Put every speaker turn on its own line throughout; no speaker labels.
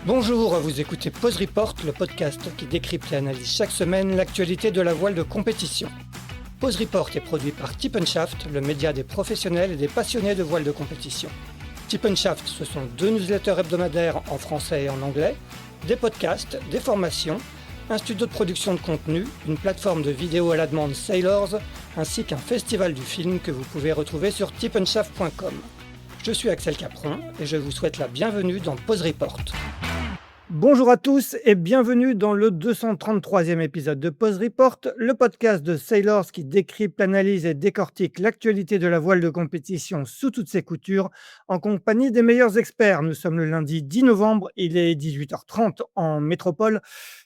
Bonjour, vous écoutez Pause Report, le podcast qui décrypte et analyse chaque semaine l'actualité de la voile de compétition. Pause Report est produit par Tip & Shaft, le média des professionnels et des passionnés de voile de compétition. Tip & Shaft, ce sont 2 newsletters hebdomadaires en français et en anglais, des podcasts, des formations, un studio de production de contenu, une plateforme de vidéos à la demande Sailors, ainsi qu'un festival du film que vous pouvez retrouver sur tipandshaft.com. Je suis Axel Capron et je vous souhaite la bienvenue dans Pause Report. Bonjour à tous et bienvenue dans le 233e épisode de Pause Report, le podcast de Sailors qui décrypte, analyse et décortique l'actualité de la voile de compétition sous toutes ses coutures en compagnie des meilleurs experts. Nous sommes le lundi 10 novembre, il est 18h30 en métropole,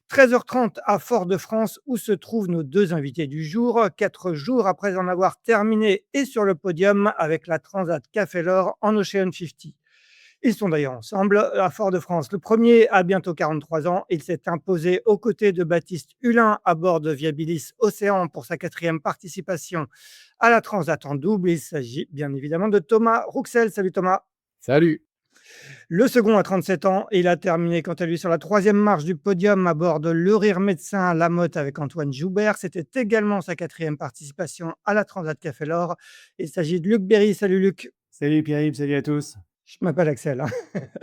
13h30 à Fort-de-France où se trouvent nos 2 invités du jour, 4 jours après en avoir terminé et sur le podium avec la Transat Café L'Or en Ocean 50. Ils sont d'ailleurs ensemble à Fort-de-France. Le premier a bientôt 43 ans. Il s'est imposé aux côtés de Baptiste Hulin à bord de Viabilis Océan pour sa 4e participation à la Transat en double. Il s'agit bien évidemment de Thomas Rouxel. Salut Thomas.
Salut.
Le second a 37 ans et il a terminé quant à lui sur la 3e marche du podium à bord de Le Rire Médecin à La Motte avec Antoine Joubert. C'était également sa 4e participation à la Transat Café L'Or. Il s'agit de Luc Berry. Salut Luc.
Salut Pierre-Yves, salut à tous.
Je m'appelle Axel.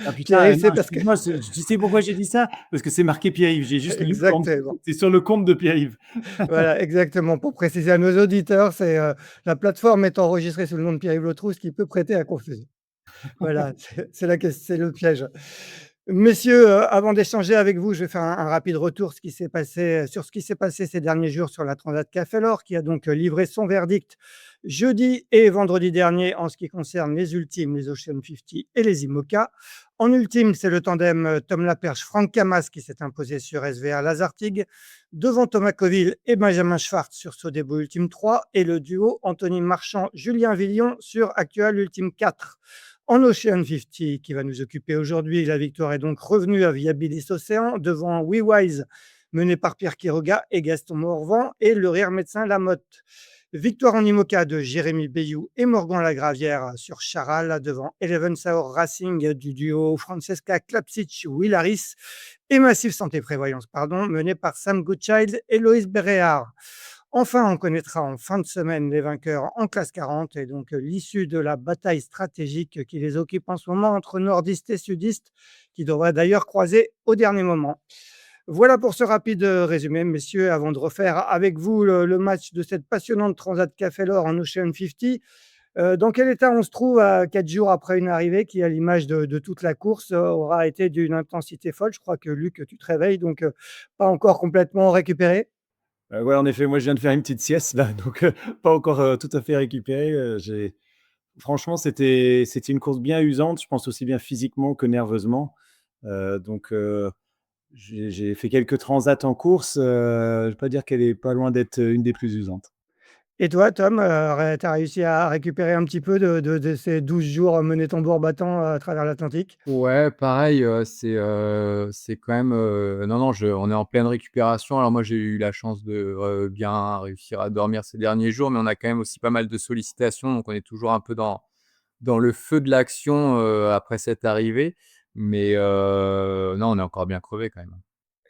Ah putain,
Pierre-Yves,
non,
c'est parce que...
excuse-moi, tu sais pourquoi j'ai dit ça? Parce que c'est marqué Pierre-Yves, j'ai juste lu en
Exactement.
dessous, c'est sur le compte de Pierre-Yves.
Voilà, exactement. Pour préciser à nos auditeurs, c'est la plateforme est enregistrée sous le nom de Pierre-Yves Letroux, ce qui peut prêter à confusion. Voilà, c'est le piège. Messieurs, avant d'échanger avec vous, je vais faire un rapide retour sur ce qui s'est passé ces derniers jours sur la Transat Café L'Or, qui a donc livré son verdict jeudi et vendredi dernier en ce qui concerne les ultimes, les Ocean 50 et les IMOCA. En ultime, c'est le tandem Tom Laperche-Franck Camas qui s'est imposé sur SVA Lazartigue, devant Thomas Coville et Benjamin Schwartz sur Sodebo Ultime 3 et le duo Anthony Marchand-Julien Villon sur Actual Ultime 4. En Ocean 50, qui va nous occuper aujourd'hui, la victoire est donc revenue à Viabilis Océan devant WeWise, mené par Pierre Quiroga et Gaston Morvan, et le Rire Médecin Lamotte. Victoire en IMOCA de Jérémy Bayou et Morgan Lagravière sur Charal devant Eleven Saur Racing du duo Francesca Klapsic-Willaris et Massif Santé Prévoyance, mené par Sam Goodchild et Loïs Béréard. Enfin, on connaîtra en fin de semaine les vainqueurs en classe 40 et donc l'issue de la bataille stratégique qui les occupe en ce moment entre nordistes et sudistes, qui devrait d'ailleurs croiser au dernier moment. Voilà pour ce rapide résumé, messieurs, avant de refaire avec vous le match de cette passionnante Transat Café L'Or en Ocean 50. Dans quel état on se trouve à 4 jours après une arrivée qui, à l'image de toute la course, aura été d'une intensité folle? Je crois que Luc, tu te réveilles, donc pas encore complètement récupéré.
Ouais, en effet, moi je viens de faire une petite sieste là, donc pas encore tout à fait récupéré. Franchement, c'était une course bien usante, je pense aussi bien physiquement que nerveusement. Donc j'ai fait quelques transats en course, je vais pas dire qu'elle est pas loin d'être une des plus usantes.
Et toi, Tom, tu as réussi à récupérer un petit peu de ces 12 jours menés tambour battant à travers l'Atlantique?
Ouais, pareil, c'est quand même, non, non, je on est en pleine récupération. Alors moi, j'ai eu la chance de, bien réussir à dormir ces derniers jours, mais on a quand même aussi pas mal de sollicitations, donc on est toujours un peu dans le feu de l'action, après cette arrivée. Mais, non, on est encore bien crevé quand même.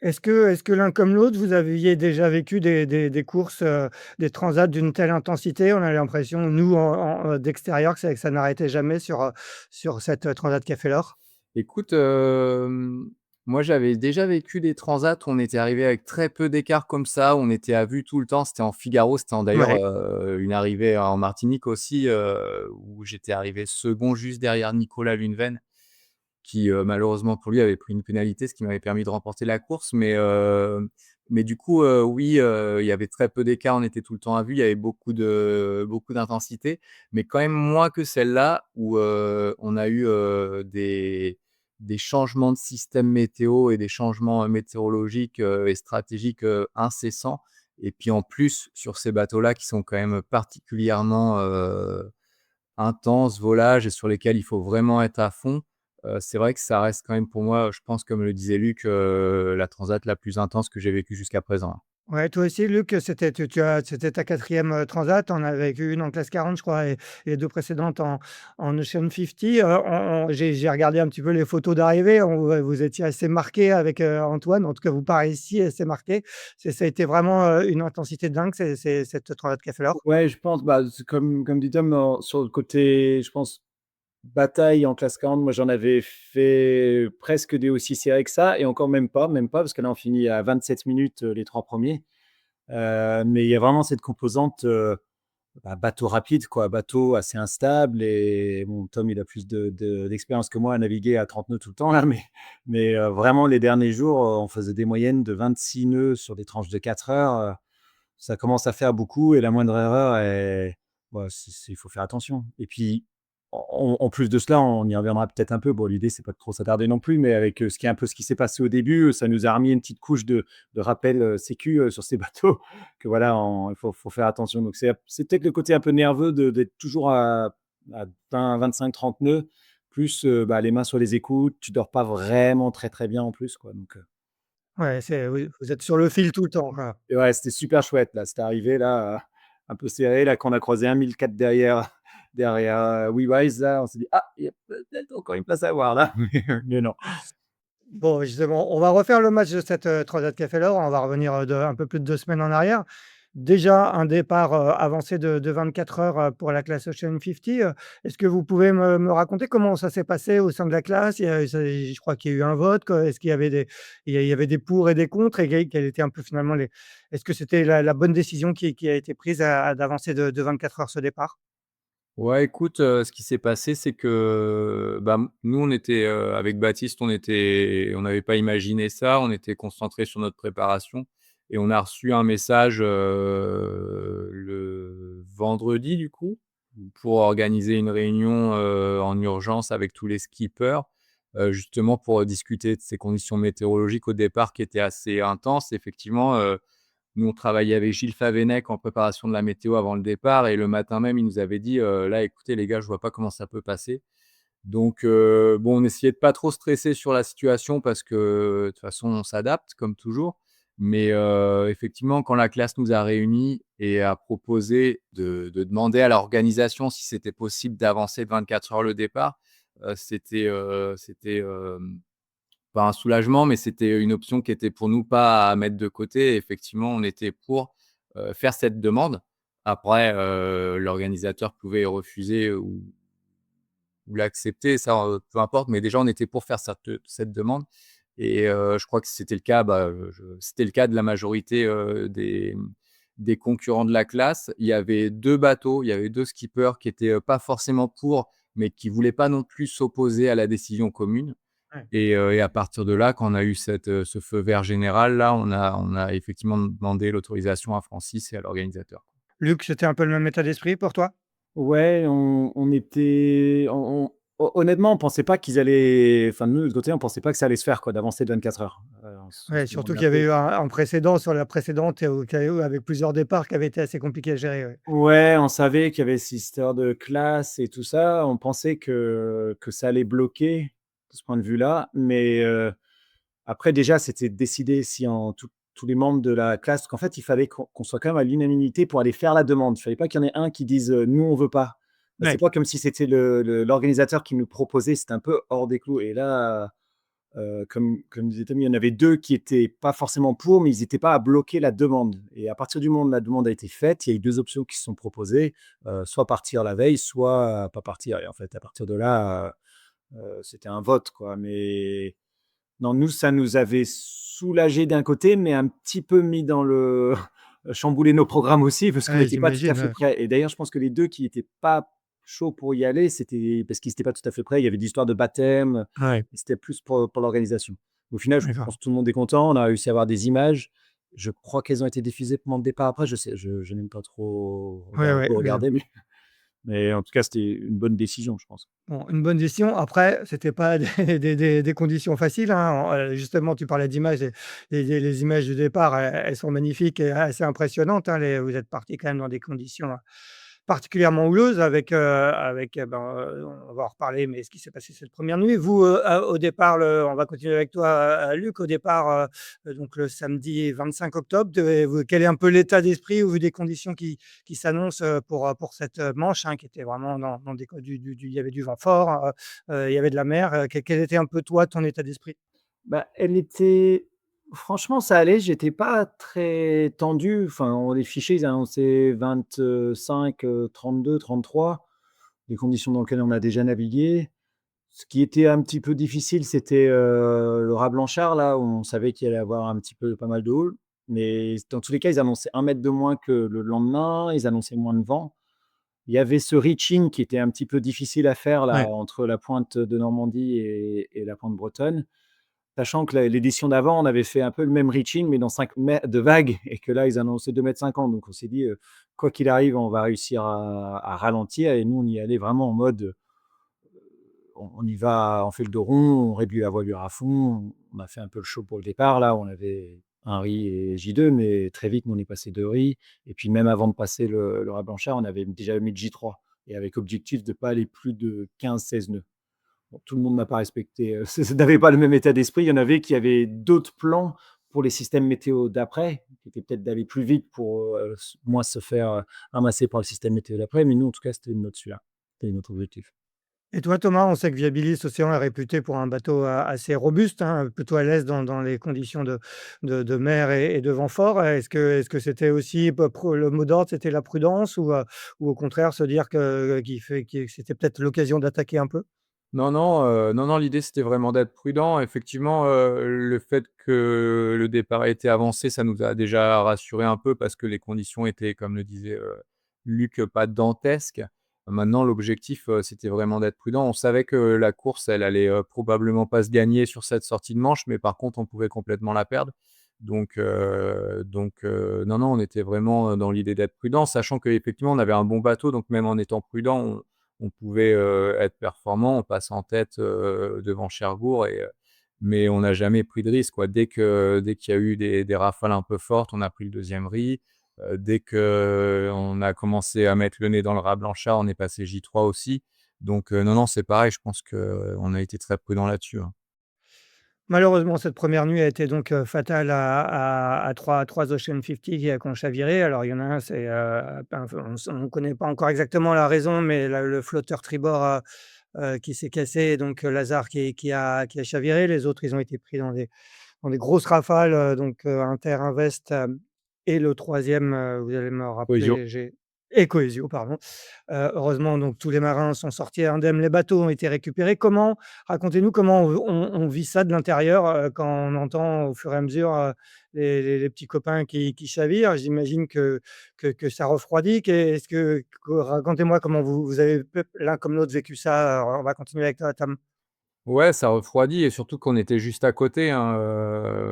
Est-ce que l'un comme l'autre, vous aviez déjà vécu des courses, des transats d'une telle intensité? On a l'impression, nous, d'extérieur, que ça n'arrêtait jamais sur cette Transat Café L'Or.
Écoute, moi, j'avais déjà vécu des transats où on était arrivé avec très peu d'écart comme ça, où on était à vue tout le temps. C'était en Figaro, c'était en d'ailleurs,
Ouais.
une arrivée en Martinique aussi, où j'étais arrivé second juste derrière Nicolas Luneven qui, malheureusement pour lui, avait pris une pénalité, ce qui m'avait permis de remporter la course. Mais du coup, oui, il y avait très peu d'écart, on était tout le temps à vue, il y avait beaucoup d'intensité, mais quand même moins que celle-là où, on a eu, des changements de système météo et des changements, météorologiques, et stratégiques, incessants. Et puis en plus, sur ces bateaux-là qui sont quand même particulièrement, intenses, volages et sur lesquels il faut vraiment être à fond. C'est vrai que ça reste quand même pour moi, je pense comme le disait Luc, la transat la plus intense que j'ai vécue jusqu'à présent.
Ouais, toi aussi, Luc, c'était ta 4e, transat, tu en as vécu une en classe 40, je crois, et les 2 précédentes en Ocean 50. J'ai regardé un petit peu les photos d'arrivée, vous étiez assez marqués avec, Antoine, en tout cas vous paraissiez assez marqués. Ça a été vraiment, une intensité de dingue, cette transat Café L'Or?
Ouais, je pense, bah, c'est comme dit Tom, sur le côté, je pense, bataille en classe 40, moi, j'en avais fait presque des aussi serrés que ça et encore même pas parce que là, on finit à 27 minutes, les 3 premiers. Mais il y a vraiment cette composante, bah, bateau rapide, quoi, bateau assez instable et bon, Tom, il a plus d'expérience que moi à naviguer à 30 nœuds tout le temps là, mais vraiment les derniers jours, on faisait des moyennes de 26 nœuds sur des tranches de 4 heures, ça commence à faire beaucoup et la moindre erreur est bah, il faut faire attention et puis en plus de cela, on y reviendra peut-être un peu. Bon, l'idée, c'est pas de trop s'attarder non plus, mais avec, ce qui s'est passé au début, ça nous a remis une petite couche de rappel, sécu, sur ces bateaux que voilà, il faut faire attention. Donc c'est peut-être le côté un peu nerveux d'être toujours à 20-25-30 nœuds, plus, bah, les mains sur les écoutes, tu dors pas vraiment très, très bien en plus, quoi, donc
Ouais, oui, vous êtes sur le fil tout le temps, quoi.
et ouais, c'était super chouette là, c'était arrivé là, un peu serré là, quand on a croisé un 1004 derrière, WeWise là, on s'est dit: «Ah, il y a peut-être encore une place à voir là», mais non.
Bon, justement, on va refaire le match de cette, Transat Café L'Or. On va revenir, de un peu plus de 2 semaines en arrière. Déjà un départ, avancé de 24 heures, pour la classe Ocean 50. Est-ce que vous pouvez me raconter comment ça s'est passé au sein de la classe? Je crois qu'il y a eu un vote, quoi. Est-ce qu'il y avait il y avait des pour et des contre, et quelles étaient un peu finalement les est-ce que c'était la bonne décision qui a été prise d'avancer de 24 heures ce départ?
Ouais, écoute, ce qui s'est passé, c'est que, bah, nous, on était, avec Baptiste, on n'avait pas imaginé ça. On était concentrés sur notre préparation et on a reçu un message, le vendredi, du coup, pour organiser une réunion, en urgence avec tous les skippers, justement pour discuter de ces conditions météorologiques au départ qui étaient assez intenses. Effectivement, nous, on travaillait avec Gilles Favennec en préparation de la météo avant le départ et le matin même, il nous avait dit: «Là, écoutez les gars, je vois pas comment ça peut passer». Donc bon, on essayait de pas trop stresser sur la situation parce que, de toute façon, on s'adapte comme toujours. Mais effectivement, quand la classe nous a réunis et a proposé de demander à l'organisation si c'était possible d'avancer de 24 heures le départ, c'était pas un soulagement, mais c'était une option qui était pour nous pas à mettre de côté. Effectivement, on était pour, faire cette demande. Après, l'organisateur pouvait refuser ou l'accepter, ça, peu importe, mais déjà on était pour faire cette demande et je crois que c'était le cas, bah, c'était le cas de la majorité, des concurrents de la classe. Il y avait 2 bateaux, il y avait 2 skippers qui étaient, pas forcément pour, mais qui voulaient pas non plus s'opposer à la décision commune.
Ouais.
Et à partir de là, quand on a eu ce feu vert général là, on a effectivement demandé l'autorisation à Francis et à l'organisateur.
Luc, c'était un peu le même état d'esprit pour toi?
Ouais, on était honnêtement, on pensait pas qu'ils allaient enfin, nous, de notre côté, on pensait pas que ça allait se faire quoi, d'avancer de 24 heures. On se
Ouais, surtout
demandait
qu'il
un
y avait
peu.
eu un précédent sur la précédente, KO avec plusieurs départs qui avaient été assez compliqués à gérer, ouais.
Ouais, on savait qu'il y avait ces histoires de classe et tout ça. On pensait que ça allait bloquer de ce point de vue-là, mais après déjà, c'était décidé si en tous les membres de la classe parce qu'en fait, il fallait qu'on soit quand même à l'unanimité pour aller faire la demande. Il fallait pas qu'il y en ait un qui dise, «Nous, on veut pas». C'est
Ouais.
pas comme si c'était l'organisateur qui nous proposait, c'était un peu hors des clous et là, comme disait Tommy, il y en avait 2 qui étaient pas forcément pour, mais ils étaient pas à bloquer la demande et à partir du moment où la demande a été faite, il y a eu 2 options qui se sont proposées, soit partir la veille, soit pas partir et en fait, à partir de là, c'était un vote, quoi, mais non, nous, ça nous avait soulagés d'un côté, mais un petit peu mis dans le chamboulé nos programmes aussi parce qu'on
Ouais,
n'était pas tout à
j'imagine,
fait
ouais.
prêts et d'ailleurs, je pense que les 2 qui étaient pas chauds pour y aller, c'était parce qu'ils étaient pas tout à fait prêts. Il y avait des histoires de baptême
Ouais,
et c'était plus pour l'organisation. Au final, je
d'accord.
pense que tout le monde est content. On a réussi à avoir des images. Je crois qu'elles ont été diffusées pendant le départ. Après, je n'aime pas trop
Ouais, ouais,
regarder, mais en tout cas, c'était une bonne décision, je pense.
bon, une bonne décision. Après, c'était pas des conditions faciles, hein. Justement, tu parlais d'images, les images du départ, elles sont magnifiques et assez impressionnantes, hein. Vous êtes partis quand même dans des conditions, particulièrement houleuse on va en reparler, mais ce qui s'est passé cette première nuit. Vous, au départ, on va continuer avec toi, Luc. Au départ, donc le samedi 25 octobre, quel est un peu l'état d'esprit au vu des conditions qui s'annoncent, pour cette, manche, hein, qui était vraiment dans des co du il y avait du vent fort, il y avait de la mer, quel était un peu toi, ton état d'esprit?
Bah, elle était franchement, ça allait, j'étais pas très tendu. Enfin, les fichiers, ils annonçaient 25, 32, 33, des conditions dans lesquelles on a déjà navigué. Ce qui était un petit peu difficile, c'était, le raz Blanchard, là, où on savait qu'il allait avoir un petit peu pas mal de houle. Mais dans tous les cas, ils annonçaient 1 mètre de moins que le lendemain, ils annonçaient moins de vent. Il y avait ce reaching qui était un petit peu difficile à faire là,
Ouais.
entre la pointe de Normandie et la pointe bretonne. Sachant que l'édition d'avant, on avait fait un peu le même reaching, mais dans 5 mètres de vagues et que là, ils annonçaient 2,50 m. Donc on s'est dit, «Quoi qu'il arrive, on va réussir à ralentir» et nous, on y allait vraiment en mode, on y va, on fait le dos rond, on réduit la voilure à fond. On a fait un peu le show pour le départ là, on avait 1 riz et J2, mais très vite, nous, on est passé 2 riz et puis même avant de passer le raz Blanchard, on avait déjà mis le J3 et avec objectif de pas aller plus de 15-16 nœuds. Bon, tout le monde n'a pas respecté, n'avait pas le même état d'esprit. Il y en avait qui avaient d'autres plans pour les systèmes météo d'après, qui étaient peut-être d'aller plus vite pour, moins se faire, ramasser par le système météo d'après. Mais nous, en tout cas, c'était notre celui-là. C'était notre objectif.
Et toi, Thomas, on sait que Viabilis Océan est réputé pour un bateau assez robuste, hein, plutôt à l'aise dans les conditions de mer et de vent fort. Est-ce que c'était aussi le mot d'ordre, c'était la prudence ou au contraire se dire que c'était peut-être l'occasion d'attaquer un peu?
Non, non, non, non, l'idée, c'était vraiment d'être prudent. Effectivement, le fait que le départ ait été avancé, ça nous a déjà rassurés un peu parce que les conditions étaient, comme le disait, Luc, pas dantesques. Maintenant, l'objectif, c'était vraiment d'être prudent. On savait que la course, elle allait, probablement pas se gagner sur cette sortie de Manche, mais par contre, on pouvait complètement la perdre. Non, non, on était vraiment, dans l'idée d'être prudent, sachant qu'effectivement, on avait un bon bateau, donc même en étant prudent, on pouvait, être performant, on passe en tête, devant Cherbourg mais on n'a jamais pris de risque, quoi. Dès qu'il y a eu des rafales un peu fortes, on a pris le deuxième riz. Dès qu'on a commencé à mettre le nez dans le raz Blanchard, on est passé J3 aussi. Non, non, c'est pareil, je pense qu'on a été très prudent là-dessus, hein.
Malheureusement, cette première nuit a été donc, fatale à 3 Ocean 50 qui ont chaviré. Alors il y en a un, c'est, on ne connaît pas encore exactement la raison, mais le flotteur tribord qui s'est cassé et donc Lazare qui a chaviré. Les autres, ils ont été pris dans des grosses rafales, donc Inter, Invest, et le troisième, vous allez me
Cohésion.
rappeler, et Coesio, pardon. Heureusement, donc tous les marins sont sortis indemnes, les bateaux ont été récupérés. Racontez-nous comment on vit ça de l'intérieur, quand on entend au fur et à mesure, les petits copains qui chavirent. J'imagine que ça refroidit. Racontez-moi comment vous avez l'un comme l'autre vécu ça. On va continuer avec toi, Tam.
Ouais, ça refroidit et surtout qu'on était juste à côté, hein,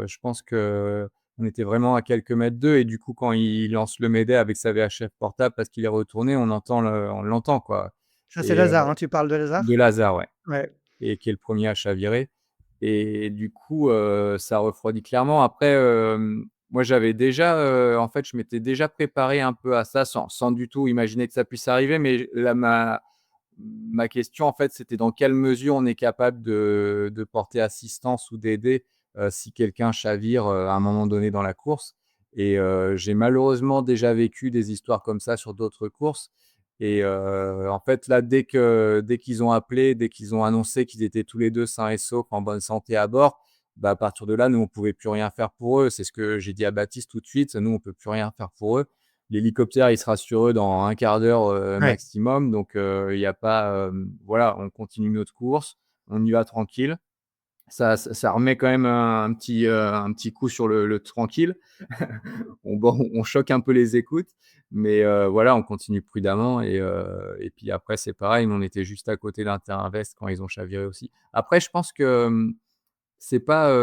je pense qu'on était vraiment à quelques mètres d'eux et du coup, quand il lance le Médée avec sa VHF portable parce qu'il est retourné, on l'entend, quoi.
Ça, c'est
et
Lazare, hein, tu parles de
De
Lazare?
Lazare, ouais,
Ouais.
et qui est le premier à chavirer et du coup, ça refroidit clairement. Après, moi, j'avais déjà, en fait, je m'étais déjà préparé un peu à ça sans du tout imaginer que ça puisse arriver, mais là, ma question, en fait, c'était dans quelle mesure on est capable de porter assistance ou d'aider, si quelqu'un chavire, à un moment donné dans la course j'ai malheureusement déjà vécu des histoires comme ça sur d'autres courses en fait, là, dès qu'ils ont appelé, dès qu'ils ont annoncé qu'ils étaient tous les 2 sains et saufs, en bonne santé à bord, bah, à partir de là, nous, on pouvait plus rien faire pour eux. C'est ce que j'ai dit à Baptiste tout de suite, nous, on peut plus rien faire pour eux. L'hélicoptère, il sera sur eux dans un quart d'heure,
Ouais.
maximum. Il y a pas, voilà, on continue notre course, on y va tranquille. Ça remet quand même un petit coup sur le tranquille. On choque un peu les écoutes, mais voilà, on continue prudemment et puis après, c'est pareil, nous, on était juste à côté d'Inter-Invest quand ils ont chaviré aussi. Après, je pense que, c'est pas,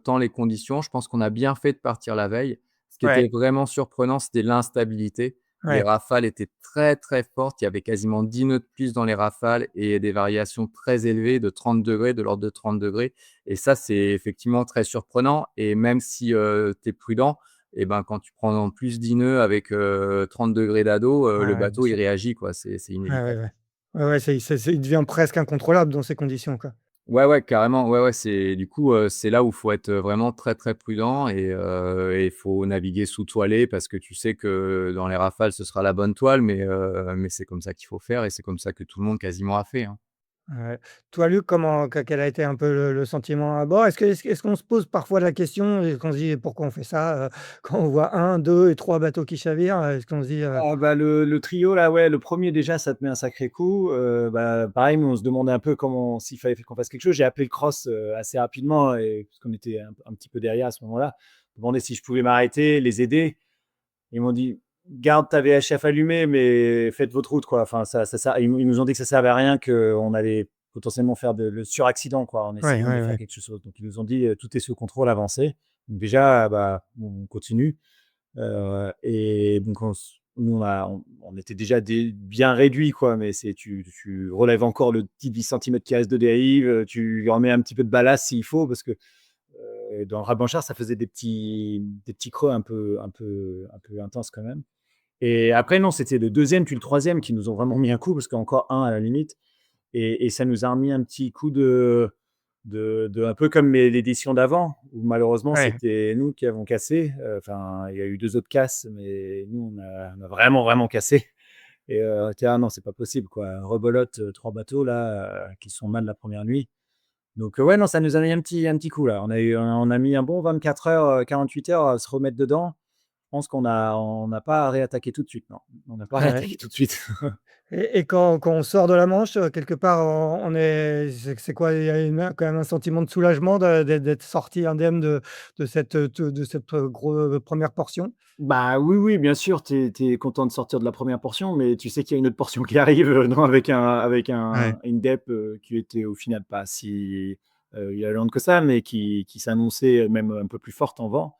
tant les conditions. Je pense qu'on a bien fait de partir la veille. Ce qui était
Ouais.
vraiment surprenant, c'était l'instabilité. Les
Ouais.
rafales étaient très, très fortes. Il y avait quasiment 10 nœuds de plus dans les rafales et des variations très élevées de 30 degrés, de l'ordre de 30 degrés. Et ça, c'est effectivement très surprenant et même si, tu es prudent et ben, quand tu prends en plus 10 nœuds avec 30 degrés d'ado,
Ouais,
le
ouais, bien
bateau, il
sûr.
réagit, quoi. C'est
Ouais, ouais,
inévitable.
ouais. Ouais, ouais, il devient presque incontrôlable dans ces conditions, quoi.
Ouais, ouais, carrément. Ouais, ouais, c'est du coup, c'est là où il faut être vraiment très, très prudent et il faut naviguer sous toilée parce que tu sais que dans les rafales, ce sera la bonne toile, mais c'est comme ça qu'il faut faire et c'est comme ça que tout le monde quasiment a fait, hein.
Ouais. Toi, Luc, quel a été un peu le sentiment à bord? Est-ce qu'on se pose parfois la question et qu'on se dit: «Pourquoi on fait ça?» Quand on voit un, 2 et 3 bateaux qui chavirent, est-ce qu'on se dit,
Ah bah, le trio là, ouais, le premier déjà, ça te met un sacré coup, bah, pareil, nous on se demandait un peu comment s'il fallait qu'on fasse quelque chose. J'ai appelé le cross, assez rapidement et parce qu'on était un petit peu derrière à ce moment-là. Demandé si je pouvais m'arrêter, les aider. Ils m'ont dit: «Garde ta VHF allumée, mais faites votre route, quoi». Enfin, ils nous ont dit que ça servait à rien, qu'on allait potentiellement faire le suraccident, quoi, en
ouais,
essayant de
ouais,
faire
ouais.
quelque chose. Donc ils nous ont dit: «Tout est sous contrôle, avancez». Donc déjà, bah, on continue. Et donc nous on était déjà bien réduits, quoi, mais tu relèves encore le petit 10 centimètres qui reste de dérive, tu remets un petit peu de ballast s'il faut parce que, dans le Rabanchard, ça faisait des petits creux un peu intenses quand même. Et après non, c'était le deuxième puis le troisième qui nous ont vraiment mis un coup parce qu'encore un à la limite et ça nous a remis un petit coup de un peu comme l'édition d'avant, où malheureusement
Ouais.
c'était nous qui avons cassé. Enfin, il y a eu 2 autres casses, mais nous on a vraiment, vraiment cassé et on était: «Ah non, c'est pas possible quoi, rebelote, 3 bateaux là, qui sont mal la première nuit». Donc ouais, non, ça nous a mis un petit coup là. On a mis un bon 24 heures, 48 heures à se remettre dedans. Je pense qu'on n'a pas réattaqué tout de suite, non. On n'a pas
Ouais, ouais.
réattaqué tout de suite.
Et quand on sort de la Manche, quelque part, on est c'est quoi? Il y a quand même un sentiment de soulagement d'être sorti indemne de cette gros 1 portion?
Bah, oui, oui, bien sûr, tu es content de sortir de la première portion, mais tu sais qu'il y a une autre portion qui arrive, non,
Ouais.
une dep, qui était au final pas si, violente que ça, mais qui s'annonçait même un peu plus forte en vent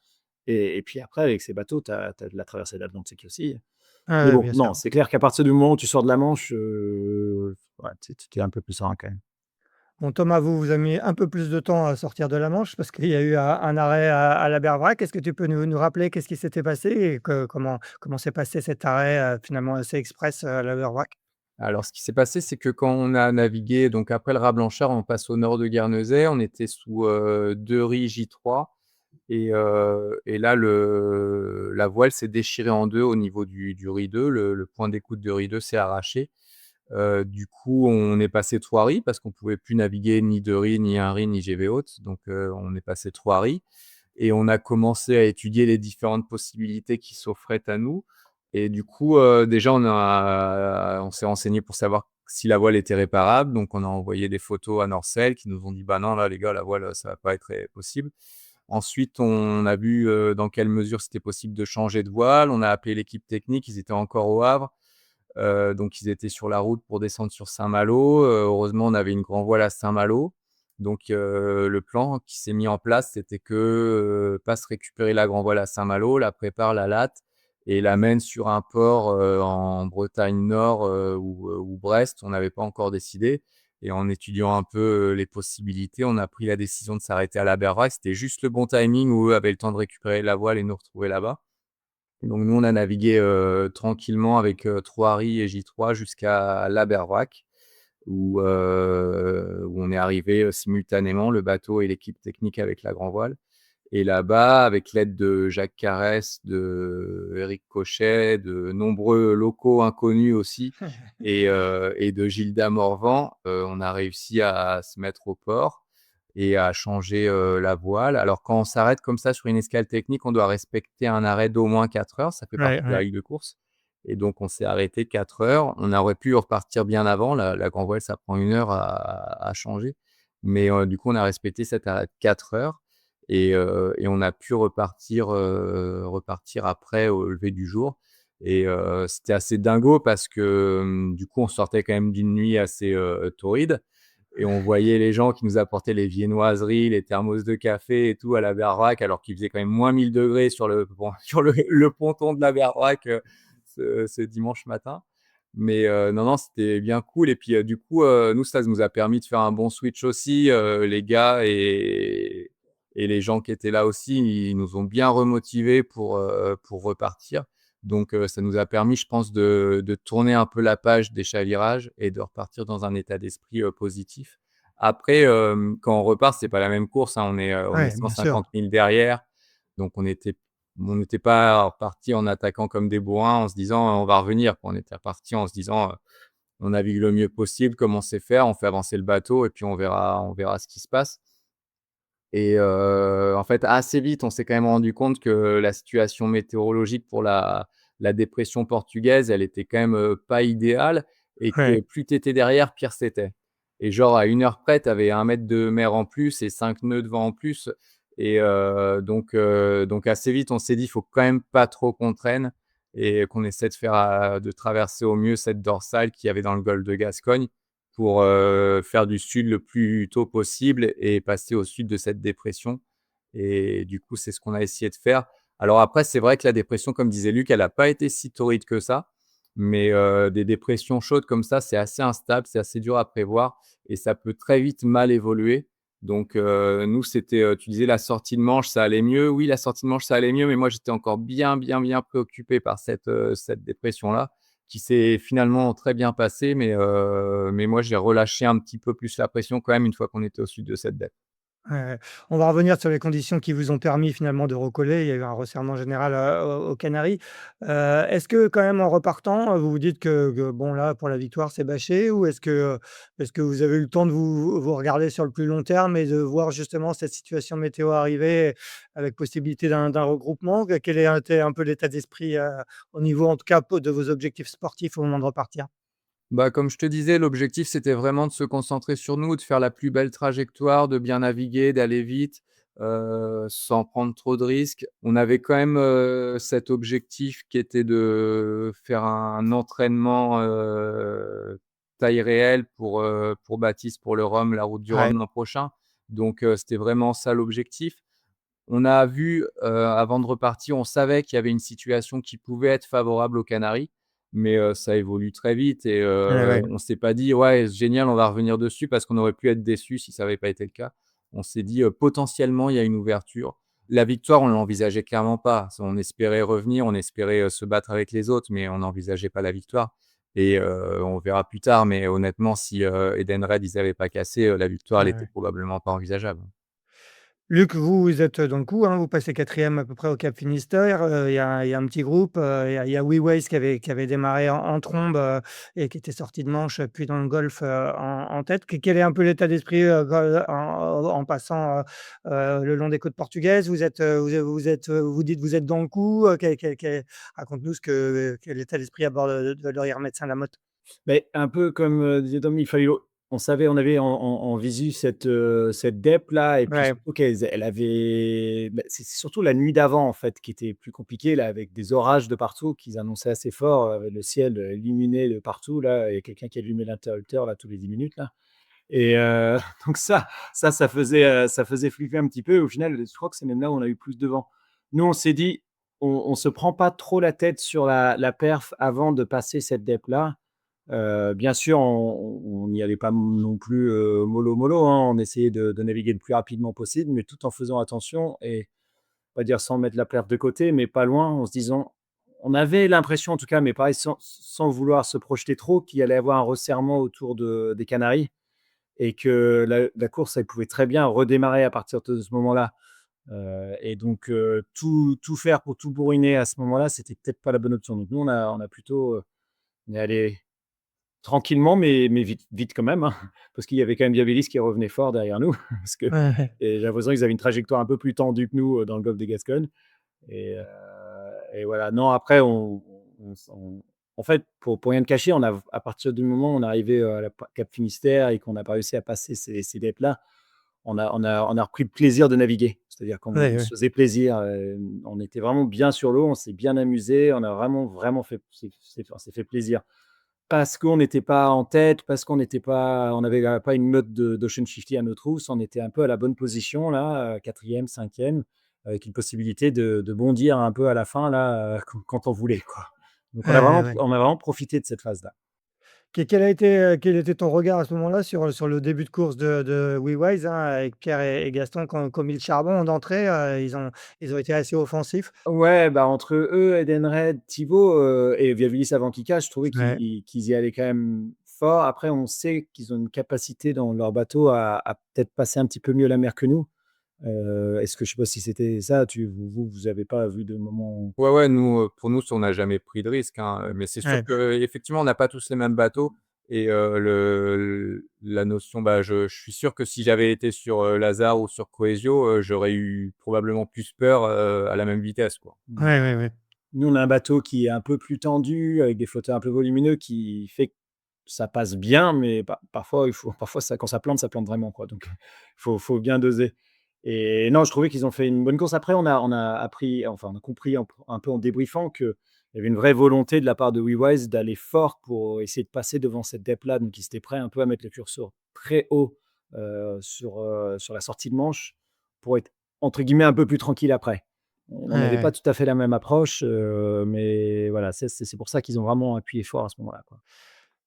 et puis après avec ces bateaux, tu as la traversée de l'Atlantique aussi.
Ouais,
Mais
ouais,
bon,
bien
non,
sûr.
c'est clair qu'à partir du moment où tu sors de la Manche, ouais, tu es un peu plus serein quand même.
Bon, Thomas, vous avez mis un peu plus de temps à sortir de la Manche parce qu'il y a eu un arrêt à la Bergerac. Est-ce que tu peux nous rappeler qu'est-ce qui s'était passé et comment s'est passé cet arrêt, finalement assez express, à la Bergerac?
Alors ce qui s'est passé, c'est que quand on a navigué donc après le Rat-Blanchard, on passe au nord de Guernesey, on était sous, 2 riz J3 et là la voile s'est déchirée en 2 au niveau du riz 2, le point d'écoute de riz 2 s'est arraché. Du coup, on est passé 3 riz parce qu'on pouvait plus naviguer ni 2 riz, ni 1 riz, ni GV haute, donc on est passé 3 riz et on a commencé à étudier les différentes possibilités qui s'offraient à nous et du coup, déjà on s'est renseigné pour savoir si la voile était réparable, donc on a envoyé des photos à Norcel qui nous ont dit: «Bah non, là les gars, la voile, ça va pas être possible». Ensuite, on a vu, dans quelle mesure c'était possible de changer de voile. On a appelé l'équipe technique, ils étaient encore au Havre. Donc ils étaient sur la route pour descendre sur Saint-Malo. Heureusement, on avait une grand voile à Saint-Malo. Donc le plan qui s'est mis en place, c'était que, Passe récupérer la grand voile à Saint-Malo, la prépare, la latte et la mène sur un port, en Bretagne Nord, ou Brest. On n'avait pas encore décidé et en étudiant un peu, les possibilités, on a pris la décision de s'arrêter à la Bergerac. C'était juste le bon timing où eux avaient le temps de récupérer la voile et nous retrouver là-bas. Donc nous, on a navigué, tranquillement avec, 3 riz et J3 jusqu'à Labervrac où on est arrivé simultanément, le bateau et l'équipe technique avec la grand voile et là-bas, avec l'aide de Jacques Carès, de Éric Cochet, de nombreux locaux inconnus aussi et de Gilda Morvan, on a réussi à se mettre au port et à changer, la voile. Alors quand on s'arrête comme ça sur une escale technique, on doit respecter un arrêt d'au moins 4 heures, ça fait
Ouais,
partie de la
ouais.
règle de course et donc on s'est arrêté 4 heures. On aurait pu repartir bien avant, la grand voile, ça prend 1 heure à changer, mais du coup, on a respecté cet arrêt de 4 heures et on a pu repartir après au lever du jour et c'était assez dingo parce que, du coup, on sortait quand même d'une nuit assez, torride et on voyait les gens qui nous apportaient les viennoiseries, les thermos de café et tout à la Bergerac, alors qu'il faisait quand même -1000 degrés sur le bon sur le ponton de la Bergerac, ce dimanche matin. Mais non, non, c'était bien cool et puis, du coup, nous, ça nous a permis de faire un bon switch aussi, les gars et les gens qui étaient là aussi, ils nous ont bien remotivés pour repartir. Donc ça nous a permis, je pense, de tourner un peu la page des chavirages et de repartir dans un état d'esprit, positif. Après, quand on repart, c'est pas la même course, hein. On est
Ouais, bien sûr.
150 000 derrière, donc on n'était pas repartis en attaquant comme des bourrins en se disant: «On va revenir», quoi. On était repartis en se disant: «On navigue le mieux possible comme on sait faire, on fait avancer le bateau et puis on verra ce qui se passe». Et en fait, assez vite, on s'est quand même rendu compte que la situation météorologique pour la dépression portugaise, elle était quand même, pas idéale, et que
Ouais.
plus tu étais derrière, pire c'était. Et genre à 1 heure près, tu avais 1 mètre de mer en plus et 5 nœuds de vent en plus, et donc assez vite, on s'est dit: «Il faut quand même pas trop qu'on traîne et qu'on essaie de traverser au mieux cette dorsale qu'il y avait dans le golfe de Gascogne» pour, faire du sud le plus tôt possible et passer au sud de cette dépression, et du coup, c'est ce qu'on a essayé de faire. Alors après, c'est vrai que la dépression, comme disait Luc, elle a pas été si torride que ça, mais des dépressions chaudes comme ça, c'est assez instable, c'est assez dur à prévoir et ça peut très vite mal évoluer. Donc nous, c'était, tu disais la sortie de Manche, ça allait mieux. Oui, la sortie de Manche, ça allait mieux, mais moi, j'étais encore bien, bien, bien préoccupé par cette dépression-là, qui s'est finalement très bien passée, mais moi, j'ai relâché un petit peu plus la pression quand même une fois qu'on était au sud de cette dette.
Ouais, ouais. On va revenir sur les conditions qui vous ont permis finalement de recoller. Il y a eu un resserrement général, aux Canaries. Est-ce que quand même en repartant, vous vous dites que bon là pour la victoire c'est bâché? Ou est-ce que vous avez eu le temps de vous regarder sur le plus long terme et de voir justement cette situation météo arriver avec possibilité d'un regroupement? Quel a été un peu l'état d'esprit, au niveau en tout cas de vos objectifs sportifs au moment de repartir?
Bah, comme je te disais, l'objectif, c'était vraiment de se concentrer sur nous, de faire la plus belle trajectoire, de bien naviguer, d'aller vite, sans prendre trop de risques. On avait quand même, cet objectif qui était de faire un entraînement, taille réelle pour Baptiste, pour le Rhum, la route du
Ouais,
Rhum l'an prochain. Donc, c'était vraiment ça l'objectif. On a vu, avant de repartir, on savait qu'il y avait une situation qui pouvait être favorable aux Canaries, mais ça évolue très vite, et
ouais, ouais.
on s'est pas dit: «Ouais, génial, on va revenir dessus», parce qu'on aurait pu être déçus si ça avait pas été le cas. On s'est dit, «Potentiellement, il y a une ouverture». La victoire, on l'envisageait clairement pas. On espérait revenir, on espérait, se battre avec les autres, mais on n'envisageait pas la victoire, et on verra plus tard, mais honnêtement, si, Edenred, ils avaient pas cassé, la victoire, elle
Ouais,
était
ouais.
probablement pas envisageable.
Luc, vous êtes dans le coup, hein, vous passez quatrième à peu près au Cap Finistère. Il y a un petit groupe, il y a WeWays qui avait démarré en trombe, et qui était sorti de Manche, puis dans le Golfe, en tête. Quel est un peu l'état d'esprit, en passant, le long des côtes portugaises? Vous dites vous êtes dans le coup, raconte-nous quel est l'état d'esprit à bord de l'Oreillard Médecin Lamotte?
Beh, un peu comme, disait Tom, il fallait on savait, on avait en visu cette DEP là et puis
Ouais,
surtout elle avait bah, c'est surtout la nuit d'avant en fait qui était plus compliquée là avec des orages de partout qu'ils annonçaient assez fort, le ciel, illuminé de partout là et quelqu'un qui allumait l'interrupteur là tous les 10 minutes là et donc ça faisait flipper un petit peu. Au final, je crois que c'est même là où on a eu plus de vent. Nous, on s'est dit: «On se prend pas trop la tête sur la perf avant de passer cette DEP là». Bien sûr, on n'y allait pas non plus, mollo mollo, hein. On essayait de naviguer le plus rapidement possible, mais tout en faisant attention et on va dire sans mettre la perf de côté, mais pas loin, en se disant on avait l'impression en tout cas, mais pareil sans vouloir se projeter trop, qu'il allait y avoir un resserrement autour des Canaries et que la course, elle pouvait très bien redémarrer à partir de ce moment-là. Et donc tout faire pour tout bourriner à ce moment-là, c'était peut-être pas la bonne option. Donc nous, on a plutôt, on est allé tranquillement, mais vite vite quand même, hein, parce qu'il y avait quand même Viabilis qui revenait fort derrière nous, parce que
ouais, ouais.
et j'ai l'impression qu'ils avaient une trajectoire un peu plus tendue que nous, dans le golfe de Gascogne et voilà. Non, après on en fait, pour rien te cacher, on a à partir du moment où on est arrivé, à la Cap Finistère et qu'on n'a pas réussi à passer ces DEP-là, on a repris le plaisir de naviguer. C'est-à-dire qu'on
Ouais,
on
ouais.
se faisait plaisir, on était vraiment bien sur l'eau, on s'est bien amusé, on a vraiment, vraiment fait on s'est fait plaisir. Parce qu'on n'était pas en tête, parce on n'avait pas une meute d'Ocean Shifty à nos trousses, on était un peu à la bonne position là, 4e, 5e, avec une possibilité de bondir un peu à la fin là, quand on voulait quoi. Donc
Ouais, ouais, ouais.
on a vraiment profité de cette phase-là.
Quel était ton regard à ce moment-là sur le début de course de WeWise, hein, avec Pierre et Gaston qui ont mis le charbon d'entrée, ils ont été assez offensifs?
Ouais, bah, entre eux, Edenred, Thibaut, et Viabilis avant qu'ils cachent, je trouvais
Ouais.
qu'ils y allaient quand même fort. Après, on sait qu'ils ont une capacité dans leur bateau à peut-être passer un petit peu mieux la mer que nous. Est-ce que je sais pas si c'était ça, vous avez pas vu de moment.
Ouais, ouais, nous, pour nous, on n'a jamais pris de risque, hein, mais c'est sûr
Ouais.
qu'effectivement, on n'a pas tous les mêmes bateaux et le la notion, bah, je suis sûr que si j'avais été sur, Lazare ou sur Coesio, j'aurais eu probablement plus peur, à la même vitesse, quoi.
Ouais, ouais, ouais.
Nous, on a un bateau qui est un peu plus tendu, avec des flotteurs un peu volumineux, qui fait que ça passe bien, mais parfois, parfois ça, quand ça plante vraiment, quoi. Donc, faut bien doser. Et non, je trouvais qu'ils ont fait une bonne course. Après, on a appris, enfin, on a compris un peu en débriefant qu'il y avait une vraie volonté de la part de WeWise d'aller fort pour essayer de passer devant cette dep-là. Donc, ils étaient prêts un peu à mettre le curseur très haut sur la sortie de manche pour être, entre guillemets, un peu plus tranquille après.
Ouais,
On n'avait pas
ouais.
tout à fait la même approche, mais voilà, c'est pour ça qu'ils ont vraiment appuyé fort à ce moment-là, quoi.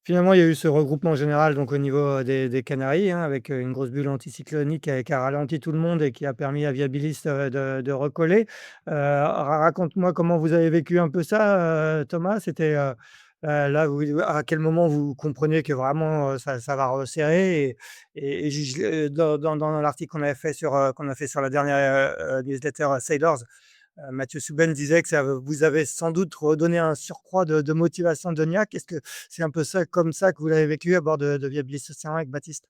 Finalement, il y a eu ce regroupement général donc au niveau, des Canaries, hein, avec, une grosse bulle anticyclonique qui a ralenti tout le monde et qui a permis à Viabilis, de recoller. Raconte-moi comment vous avez vécu un peu ça, Thomas? C'était, là où à quel moment vous compreniez que vraiment, ça va resserrer et dans l'article qu'on a fait sur la dernière, newsletter, Sailors. Mathieu Souben disait que ça vous avez sans doute redonné un surcroît de motivation de niaque. Est-ce que c'est un peu ça comme ça que vous l'avez vécu à bord de Viabilis Océan avec Baptiste?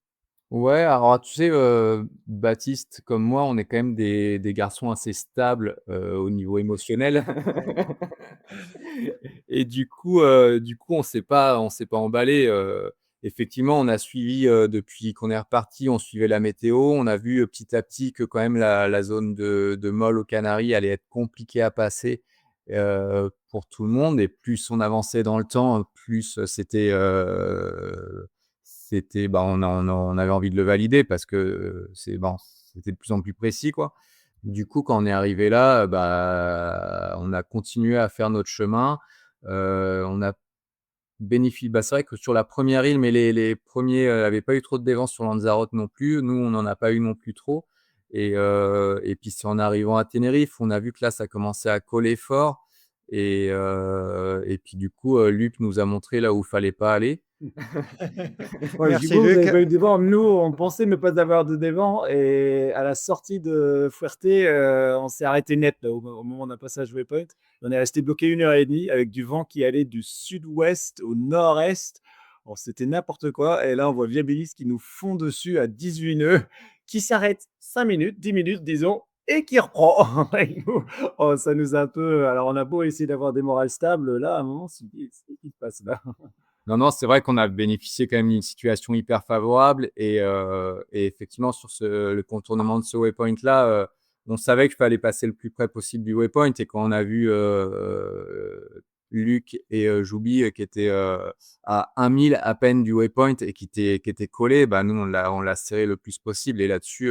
Ouais, alors tu sais, Baptiste comme moi, on est quand même des garçons assez stables, au niveau émotionnel
Ouais.
et du coup, on s'est pas emballé, effectivement, on a suivi, depuis qu'on est reparti, on suivait la météo. On a vu, petit à petit que quand même la zone de Molles aux Canaries allait être compliquée à passer, pour tout le monde et plus on avançait dans le temps, plus, bah, on avait envie de le valider parce que, c'était de plus en plus précis, quoi. Du coup, quand on est arrivé là, bah, on a continué à faire notre chemin. On a c'est vrai que sur la première île, mais les 1ers, avaient pas eu trop de dévance sur Lanzarote non plus. Nous, on n'en a pas eu non plus trop et puis c'est en arrivant à Tenerife, on a vu que là, ça commençait à coller fort et puis du coup, Luc nous a montré là où il fallait pas aller.
Ouais, je dis:
Merci
«Vous, vous
Luc.
avez pas eu de vent». Nous, on pensait ne pas avoir de dévent et à la sortie de Fuerte, on s'est arrêté net là, au moment d'un passage waypoint. On est resté bloqué 1 heure et demie avec du vent qui allait du sud-ouest au nord-est. Bon, c'était n'importe quoi et là, on voit Viabilis qui nous fond dessus à 18 nœuds, qui s'arrête 5 minutes, 10 minutes disons et qui reprend. Et nous, oh, ça nous a un peu, alors on a beau essayer d'avoir des morales stables, là, à un moment, on se dit: «Qu'est-ce qui se passe là?»
Non, non, c'est vrai qu'on a bénéficié quand même d'une situation hyper favorable et effectivement sur le contournement de ce waypoint-là, on savait qu'il fallait passer le plus près possible du waypoint et quand on a vu, Luc et Joubi, qui étaient, à 1 mille à peine du waypoint et qui étaient collés, bah, nous on l'a serré le plus possible et là-dessus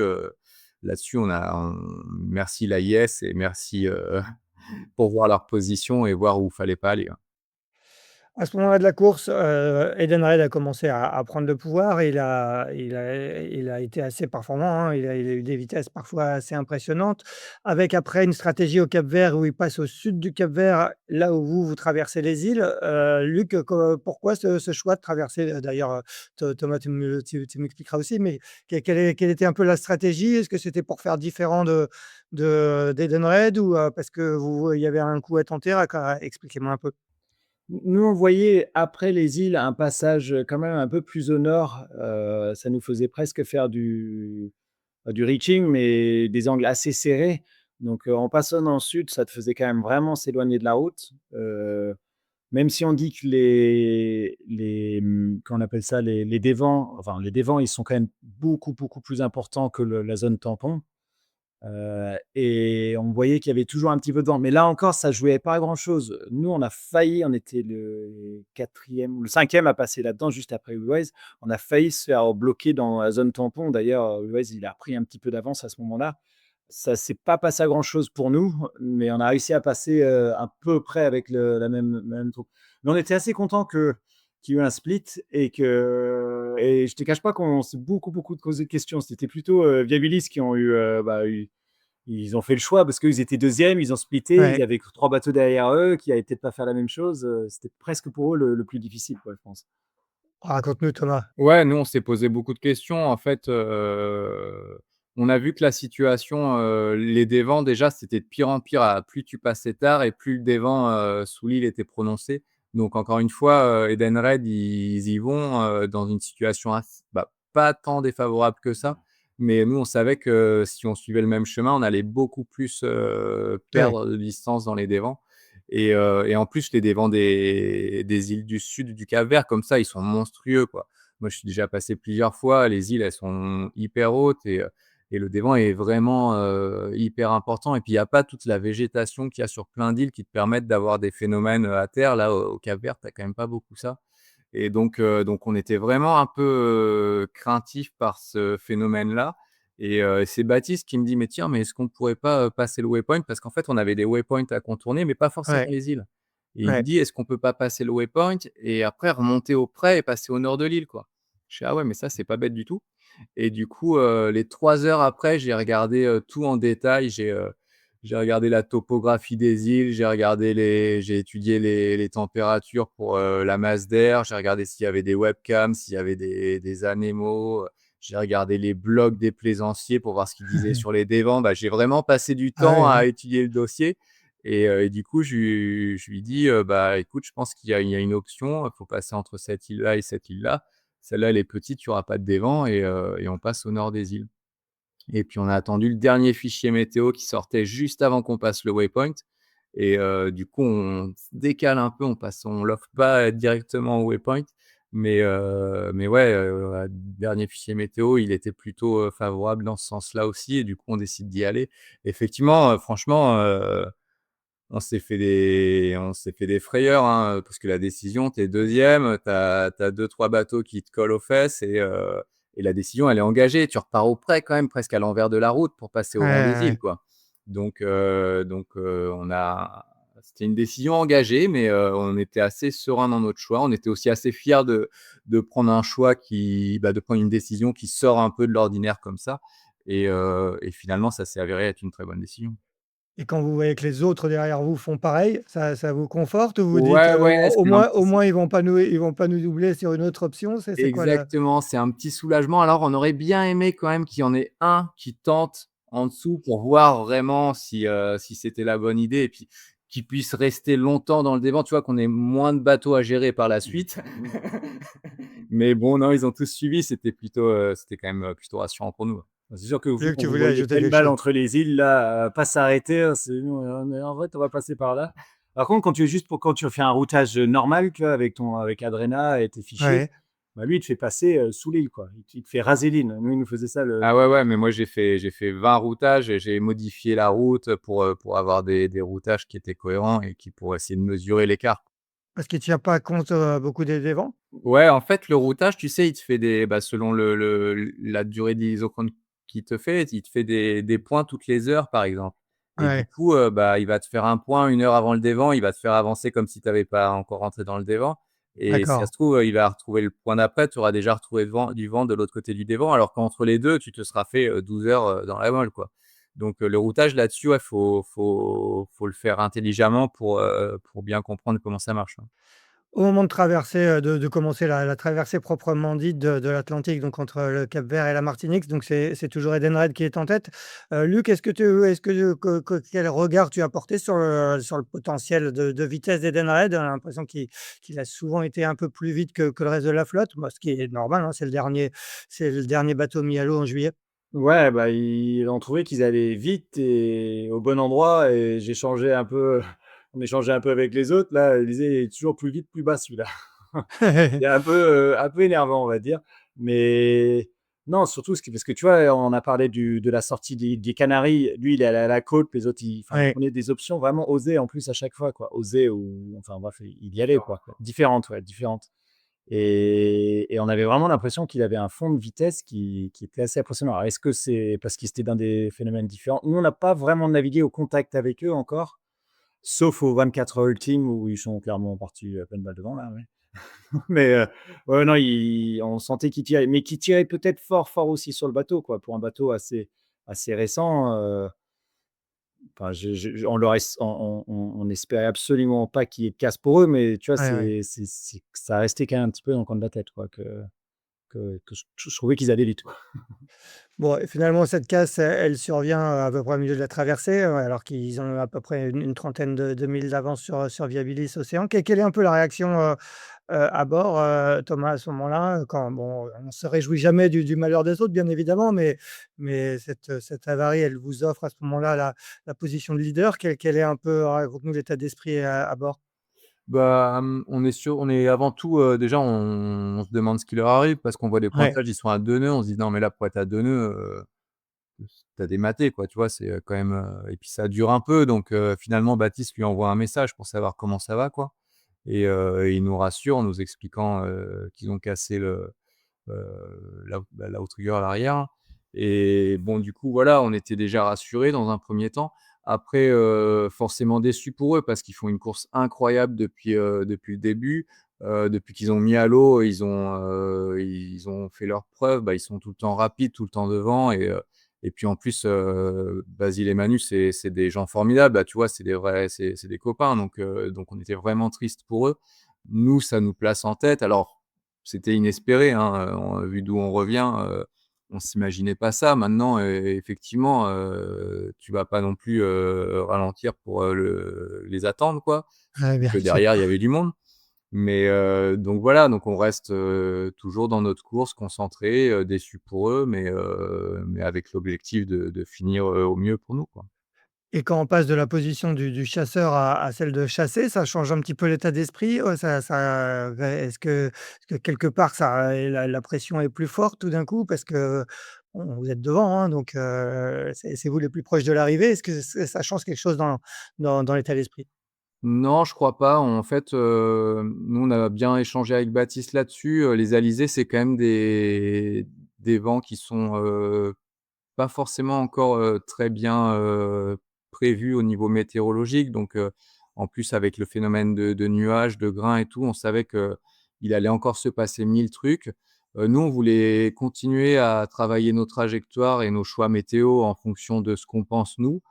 merci l'AIS et merci, pour voir leur position et voir où il fallait pas aller, hein.
À ce moment-là de la course, Edenred a commencé à prendre le pouvoir. Il a été assez performant, hein. Il a eu des vitesses parfois assez impressionnantes, avec après une stratégie au Cap-Vert où il passe au sud du Cap-Vert, là où vous traversez les îles. Luc, pourquoi ce choix de traverser, d'ailleurs, Thomas, tu m'expliqueras aussi, mais quelle était un peu la stratégie? Est-ce que c'était pour faire différent d'Edenred ou parce que il y avait un coup à tenter? Expliquez-moi un peu.
Nous, on voyait après les îles un passage, quand même un peu plus au nord, ça nous faisait presque faire du reaching, mais des angles assez serrés. Donc, en passant dans le sud, ça te faisait quand même vraiment s'éloigner de la route. Même si on dit que comment on appelle ça? Les dévents, enfin les dévents, ils sont quand même beaucoup, beaucoup plus importants que la zone tampon. Et on voyait qu'il y avait toujours un petit peu de vent. Mais là encore, ça jouait pas à grand-chose. Nous, on a failli, on était le 4e ou le 5e à passer là-dedans juste après Wise. On a failli se faire bloquer dans la zone tampon. D'ailleurs, Wise, il a pris un petit peu d'avance à ce moment-là. Ça s'est pas passé à grand-chose pour nous, mais on a réussi à passer, à peu près avec la même troupe. Mais on était assez contents que qu'il y a eu un split et je te cache pas qu'on s'est beaucoup posé de questions. C'était plutôt, Viabilis qui ont ils ont fait le choix parce qu'ils étaient 2e, ils ont splitté, ils
Ouais.
avaient que 3 bateaux derrière eux qui allaient peut-être pas faire la même chose, c'était presque pour eux le plus difficile quoi, je pense.
Raconte-nous Thomas.
Ouais, nous, on s'est posé beaucoup de questions. En fait, on a vu que la situation, les dévents déjà, c'était de pire en pire à plus tu passais tard et plus le dévent, sous l'île était prononcé. Donc encore une fois, Edenred, ils y vont, dans une situation pas tant défavorable que ça. Mais nous, on savait que si on suivait le même chemin, on allait beaucoup plus,
Ouais,
perdre de distance dans les dévents. Et en plus, les dévents des îles du sud du Cap-Vert, comme ça, ils sont monstrueux, quoi. Moi, je suis déjà passé plusieurs fois. Les îles, elles sont hyper hautes et le dévent est vraiment, hyper important et puis il y a pas toute la végétation qu'il y a sur plein d'îles qui te permettent d'avoir des phénomènes, à terre. Là, au Cap-Vert, tu as quand même pas beaucoup ça et donc on était vraiment un peu, craintifs par ce phénomène-là et c'est Baptiste qui me dit: «Mais tiens, mais est-ce qu'on pourrait pas, passer le waypoint?» parce qu'en fait, on avait des waypoints à contourner, mais pas forcément
ouais,
les îles et il me
ouais.
dit: «Est-ce qu'on peut pas passer le waypoint et après remonter au près et passer au nord de l'île, quoi?» Je fais: «Ah ouais, mais ça, c'est pas bête du tout» et du coup, les 3 heures après, j'ai regardé, tout en détail. J'ai regardé la topographie des îles, j'ai étudié les températures pour, la masse d'air, j'ai regardé s'il y avait des webcams, s'il y avait des anémos, j'ai regardé les blogs des plaisanciers pour voir ce qu'ils disaient sur les dévents. Bah, j'ai vraiment passé du
Ah
temps
oui,
à
oui.
étudier le dossier et du coup, je lui dis: «Bah, écoute, je pense qu'il y a une option, il faut passer entre cette île-là et cette île-là. Celle-là, elle est petite, il y aura pas de dévent et on passe au nord des îles». Et puis on a attendu le dernier fichier météo qui sortait juste avant qu'on passe le waypoint et du coup on se décale un peu, on l'offre pas directement au waypoint, mais ouais, dernier fichier météo, il était plutôt, favorable dans ce sens-là aussi et du coup on décide d'y aller. Effectivement, franchement, on s'est fait des frayeurs, hein, parce que la décision, tu es 2e, tu as 2-3 bateaux qui te collent aux fesses et la décision, elle est engagée. Tu repars au près quand même, presque à l'envers de la route pour passer
Ouais,
au vent des
ouais,
îles,
ouais.
quoi. C'était une décision engagée, mais on était assez serein dans notre choix. On était aussi assez fiers de prendre un choix de prendre une décision qui sort un peu de l'ordinaire comme ça et finalement, ça s'est avéré être une très bonne décision.
Et quand vous voyez que les autres derrière vous font pareil, ça vous conforte ou vous dites:
Ouais, ouais,
«Au
c'est un
moins
petit
ils vont pas nous doubler sur une autre option»? C'est quoi le
Exactement, c'est un petit soulagement. Alors, on aurait bien aimé quand même qu'il y en ait un qui tente en dessous pour voir vraiment si c'était la bonne idée et puis qu'il puisse rester longtemps dans le dévent, tu vois? Qu'on ait moins de bateaux à gérer par la suite. Mais bon, non, ils ont tous suivi, c'était quand même, plutôt rassurant pour nous.
C'est sûr que vous,
Luc,
quand
tu
vous
voulais
voyez
ajouter
belle
quelque
balle
chose?
entre les îles là, pas s'arrêter, c'est nous, on est en fait, on va passer par là. Par contre, quand tu fais un routage, normal, tu vois, avec Adrena et tes fichiers,
Ouais.
bah, lui, il te fait passer, sous l'île, quoi. Il te fait raser l'île. Nous, il nous faisait ça le
Ah ouais, ouais, mais moi j'ai fait 20 routages et j'ai modifié la route pour avoir des routages qui étaient cohérents et qui pour essayer de mesurer l'écart.
Parce qu'il tient pas compte, beaucoup des vents?
Ouais, en fait, le routage, tu sais, il te fait selon la durée d'isochronie qu'il te fait, il te fait des points toutes les heures, par exemple et du
Ouais,
coup, il va te faire un point 1 heure avant le dévent, il va te faire avancer comme si tu avais pas encore rentré dans le dévent et si ça
d'accord.
se trouve, il va retrouver le point d'après, tu auras déjà retrouvé du vent de l'autre côté du dévent, alors qu'entre les 2, tu te seras fait, 12 heures, dans la molle, quoi. Donc le routage là-dessus, ouais, faut le faire intelligemment pour bien comprendre comment ça marche, hein.
Au moment de traverser, de commencer la traversée proprement dite de l'Atlantique, donc entre le Cap-Vert et la Martinique, donc c'est toujours Edenred qui est en tête. Luc, est-ce que quel regard tu as porté sur le potentiel de vitesse d'Edenred? On a l'impression qu'il a souvent été un peu plus vite que le reste de la flotte, bah, ce qui est normal, hein, c'est le dernier bateau mis à l'eau en juillet.
Ouais, bah, ils ont trouvé qu'ils allaient vite et au bon endroit et j'ai changé un peu on échangeait un peu avec les autres. Là, ils disaient: «Il est toujours plus vite, plus bas celui-là». C'est un peu énervant, on va dire. Mais non, surtout parce que tu vois, on a parlé de la sortie des Canaries. Lui, il est allé à la côte, les autres, ils
Ouais.
prenaient des options vraiment osées en plus à chaque fois, quoi. Osées ou enfin bref, il y allait, quoi. Différentes, ouais, différentes. Et on avait vraiment l'impression qu'il avait un fond de vitesse qui était assez impressionnant. Alors, est-ce que c'est parce qu'ils étaient dans des phénomènes différents? Nous, on n'a pas vraiment navigué au contact avec eux encore, sauf aux 24 heures ultimes où ils sont clairement partis à pleine balle devant, là, ouais. Mais ouais, non, on sentait qu'il tirait, mais qu'il tirait peut-être fort, fort aussi sur le bateau, quoi. Pour un bateau assez récent, enfin, on leur es on espérait absolument pas qu'il y ait de casse pour eux, mais tu vois,
Ouais, ouais.
ça restait quand même un petit peu dans le coin de la tête, quoi, que je trouvais qu'ils allaient vite, quoi.
Bon et finalement cette casse, elle survient, à peu près au milieu de la traversée, alors qu'ils ont à peu près une trentaine de milles d'avance sur Viabilis Océan. Quelle est un peu la réaction, à bord, Thomas, à ce moment-là? Quand bon, on se réjouit jamais du malheur des autres, bien évidemment, mais cette avarie, elle vous offre à ce moment-là la position de leader. Quel est un peu, raconte-nous l'état d'esprit à bord?
Bah, on est avant tout, déjà on se demande ce qui leur arrive parce qu'on voit des
Ouais,
pointages, ils sont à 2 nœuds, on se dit: «Non mais là pour être à 2 nœuds, tu des matés quoi», tu vois? C'est, quand même, et puis ça dure un peu donc finalement Baptiste lui envoie un message pour savoir comment ça va quoi et il nous rassure en nous expliquant, qu'ils ont cassé l'outrigger à l'arrière et bon, du coup, voilà, on était déjà rassurés dans un premier temps. Après, forcément déçus pour eux parce qu'ils font une course incroyable depuis le début. Depuis qu'ils ont mis à l'eau, ils ont fait leurs preuves. Bah, ils sont tout le temps rapides, tout le temps devant et puis en plus, Basile et Manu, c'est des gens formidables. Bah, tu vois, c'est des copains donc on était vraiment triste pour eux. Nous, ça nous place en tête. Alors c'était inespéré, hein, vu d'où on revient, on s'imaginait pas ça. Maintenant, effectivement, tu vas pas non plus, ralentir pour, les attendre, quoi.
ouais,
Surtout
bien
que
sûr.
derrière, il y avait du monde. Mais, donc voilà, donc on reste, toujours dans notre course, concentrés, déçus pour eux, mais avec l'objectif de finir, au mieux pour nous, quoi.
Et quand on passe de la position du chasseur à celle de chasser, ça change un petit peu l'état d'esprit? Est-ce que quelque part la pression est plus forte tout d'un coup? Parce que, bon, vous êtes devant, hein, donc c'est vous les plus proches de l'arrivée. Est-ce que ça change quelque chose dans l'état d'esprit?
Non, je crois pas. En fait, nous, on a bien échangé avec Baptiste là-dessus. Les alizés, c'est quand même des vents qui sont, pas forcément encore, très bien, prévus au niveau météorologique. Donc, en plus avec le phénomène de nuages, de grains et tout, on savait qu'il allait encore se passer 1000 trucs. Nous, on voulait continuer à travailler nos trajectoires et nos choix météo en fonction de ce qu'on pense nous,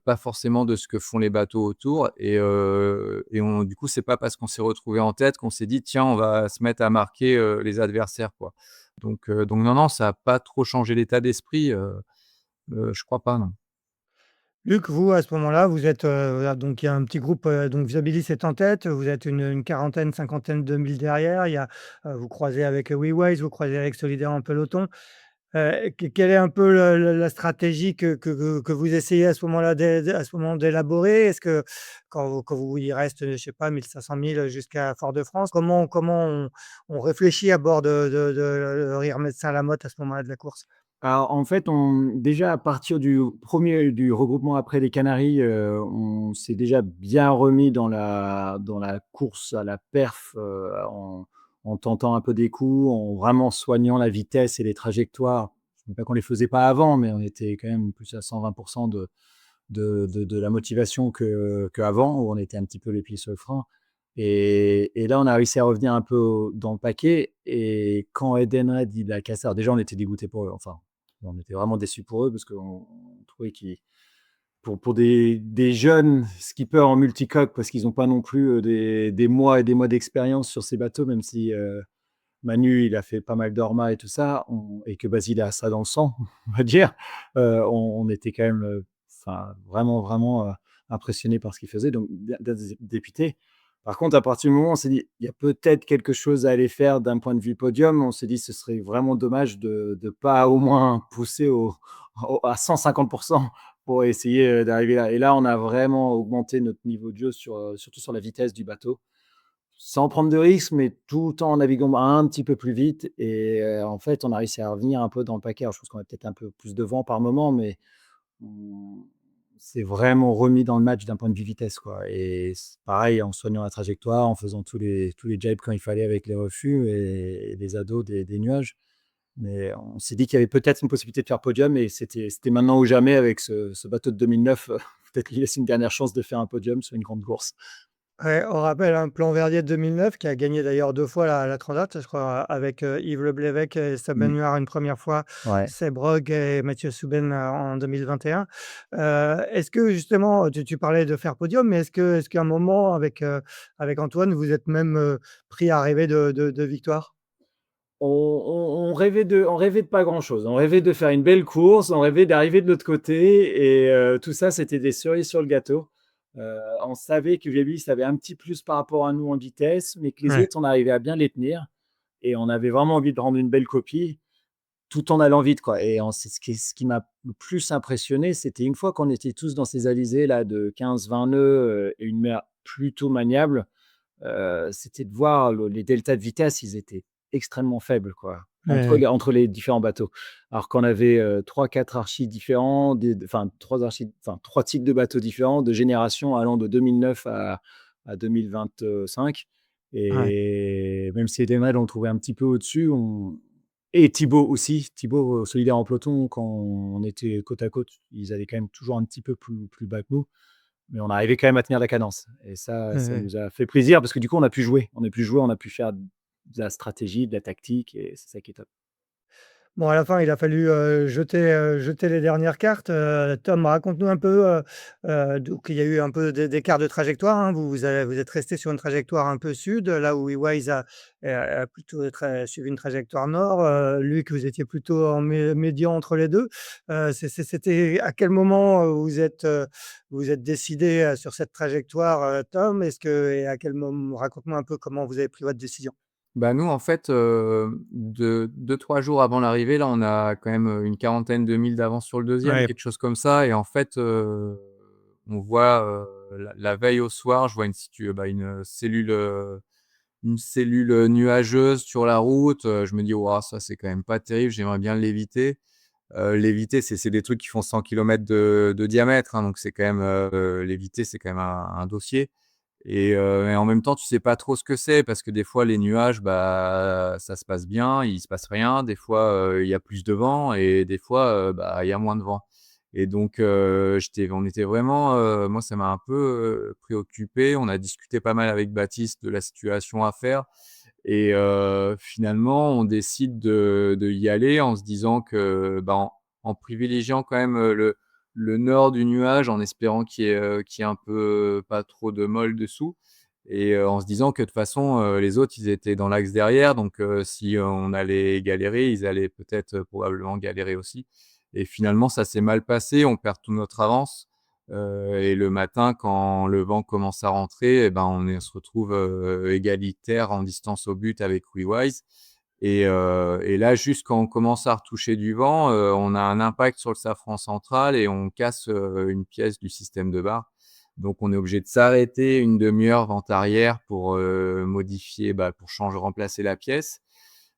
pas forcément de ce que font les bateaux autour et on du coup, c'est pas parce qu'on s'est retrouvés en tête qu'on s'est dit: «Tiens, on va se mettre à marquer, les adversaires, quoi». Donc non, non, ça a pas trop changé l'état d'esprit, je crois pas, non.
Luc, vous, à ce moment-là, vous êtes, voilà, donc il y a un petit groupe, donc Viabilis est en tête, vous êtes une quarantaine, cinquantaine de milles derrière. Il y a, vous croisez avec WeWays, vous croisez avec Solidaire en peloton. Quelle est un peu la stratégie que vous essayez à ce moment-là à ce moment d'élaborer? Est-ce que quand vous il reste, je sais pas 1 500 milles jusqu'à Fort-de-France, comment on réfléchit à bord de Rire Médecin Lamotte à ce moment-là de la course?
Alors, en fait, déjà à partir du regroupement après les Canaries, on s'est déjà bien remis dans la course à la perf, en tentant un peu des coups, en vraiment soignant la vitesse et les trajectoires. Je dis pas qu'on les faisait pas avant, mais on était quand même plus à 120 de la motivation qu'avant, où on était un petit peu les pieds sur le frein. Et là, on a réussi à revenir un peu dans le paquet. Et quand Edenred il a cassé, alors déjà, on était dégoûtés pour eux. Enfin, on était vraiment déçus pour eux parce qu'on trouvait qu'ils, pour des jeunes skippers en multicoque, parce qu'ils n'ont pas non plus des mois et des mois d'expérience sur ces bateaux, même si Manu, il a fait pas mal d'orma et tout ça, et que Basile a ça dans le sang, on va dire. On était quand même, enfin, vraiment, vraiment impressionnés par ce qu'il faisait, donc bien député. Par contre, à partir du moment où on s'est dit, il y a peut-être quelque chose à aller faire d'un point de vue podium, on s'est dit, ce serait vraiment dommage de ne pas au moins pousser à 150% pour essayer d'arriver là. Et là, on a vraiment augmenté notre niveau de jeu surtout sur la vitesse du bateau sans prendre de risques, mais tout en naviguant un petit peu plus vite. Et en fait, on a réussi à revenir un peu dans le paquet. Alors, je pense qu'on a peut-être un peu plus de vent par moment, mais on s'est vraiment remis dans le match d'un point de vue vitesse, quoi. Et pareil, en soignant la trajectoire, en faisant tous les jibes quand il fallait avec les refus et les ados des nuages. Mais on s'est dit qu'il y avait peut-être une possibilité de faire podium et c'était maintenant ou jamais avec ce bateau de 2009. Peut-être lui laisser une dernière chance de faire un podium sur une grande course.
Ouais, on rappelle, un Plan Verdier de 2009 qui a gagné d'ailleurs 2 fois la Transat, je crois, avec, Yves Le Blévec et Seb
Mmh.
Bennuar une première fois,
Ouais.
Seb Rogue et Mathieu Souben, en 2021. Est-ce que justement, tu parlais de faire podium, mais est-ce qu'à un moment avec Antoine, vous êtes même, pris à rêver de victoire?
On rêvait de pas grand-chose. On rêvait de faire une belle course, on rêvait d'arriver de l'autre côté et tout ça, c'était des cerises sur le gâteau. On savait que Vébis avait un petit plus par rapport à nous en vitesse, mais que les
Ouais,
autres, on arrivait à bien les tenir et on avait vraiment envie de rendre une belle copie, tout en allant vite, quoi. Et c'est ce qui m'a le plus impressionné, c'était une fois qu'on était tous dans ces alizés-là de 15-20 nœuds, et une mer plutôt maniable. C'était de voir les deltas de vitesse, ils étaient extrêmement faibles, quoi,
ouais,
entre
ouais.
les différents bateaux. Alors qu'on avait, 3-4 archis différents, enfin 3 archis, enfin 3 types de bateaux différents, de générations allant de 2009 à 2025,
Ouais.
et même si Edenred, on le trouvait un petit peu au-dessus, et Thibaut aussi. Thibaut, solidaire en peloton, quand on était côte à côte, ils allaient quand même toujours un petit peu plus bas que nous. Mais on arrivait quand même à tenir la cadence et ça,
Ouais,
ça
ouais.
nous a fait plaisir parce que du coup, on a pu jouer. On a pu jouer, on a pu faire de la stratégie, de la tactique et c'est ça qui est top.
Bon, à la fin, il a fallu, jeter les dernières cartes. Tom, raconte-nous un peu, donc il y a eu un peu d'écart de trajectoire, hein. Vous êtes restés sur une trajectoire un peu sud, là où Wise a plutôt suivi une trajectoire nord. Luc, vous étiez plutôt en médian entre les 2. C'était à quel moment, vous êtes décidés, sur cette trajectoire, Tom? Et à quel moment raconte-moi un peu comment vous avez pris votre décision?
Bah, nous, en fait, de 2-3 jours avant l'arrivée, là, on a quand même, une quarantaine de milles d'avance sur le deuxième,
Ouais,
quelque chose comme ça et en fait, on voit, la veille au soir, je vois une cellule, nuageuse sur la route, je me dis: «Waouh, ça, c'est quand même pas terrible, j'aimerais bien l'éviter». L'éviter, c'est des trucs qui font 100 kilomètres de diamètre, hein, donc c'est quand même, l'éviter, c'est quand même un dossier. Et en même temps, tu sais pas trop ce que c'est parce que des fois les nuages, bah, ça se passe bien, il se passe rien. Des fois, il y a plus de vent et des fois, bah, il y a moins de vent. Et donc on était vraiment, moi ça m'a un peu, préoccupé. On a discuté pas mal avec Baptiste de la situation à faire et finalement on décide de y aller en se disant que, bah, en privilégiant quand même, le nord du nuage en espérant qu'il y ait un peu pas trop de môle dessous et en se disant que de toute façon, les autres, ils étaient dans l'axe derrière donc si on allait galérer, ils allaient peut-être, probablement galérer aussi et finalement ça s'est mal passé, on perd toute notre avance, et le matin quand le vent commence à rentrer et ben, on se retrouve, égalitaire en distance au but avec WeWise et là, juste quand on commence à retoucher du vent, on a un impact sur le safran central et on casse, une pièce du système de barre. Donc on est obligé de s'arrêter une demi-heure vent arrière pour, modifier, bah, pour changer remplacer la pièce.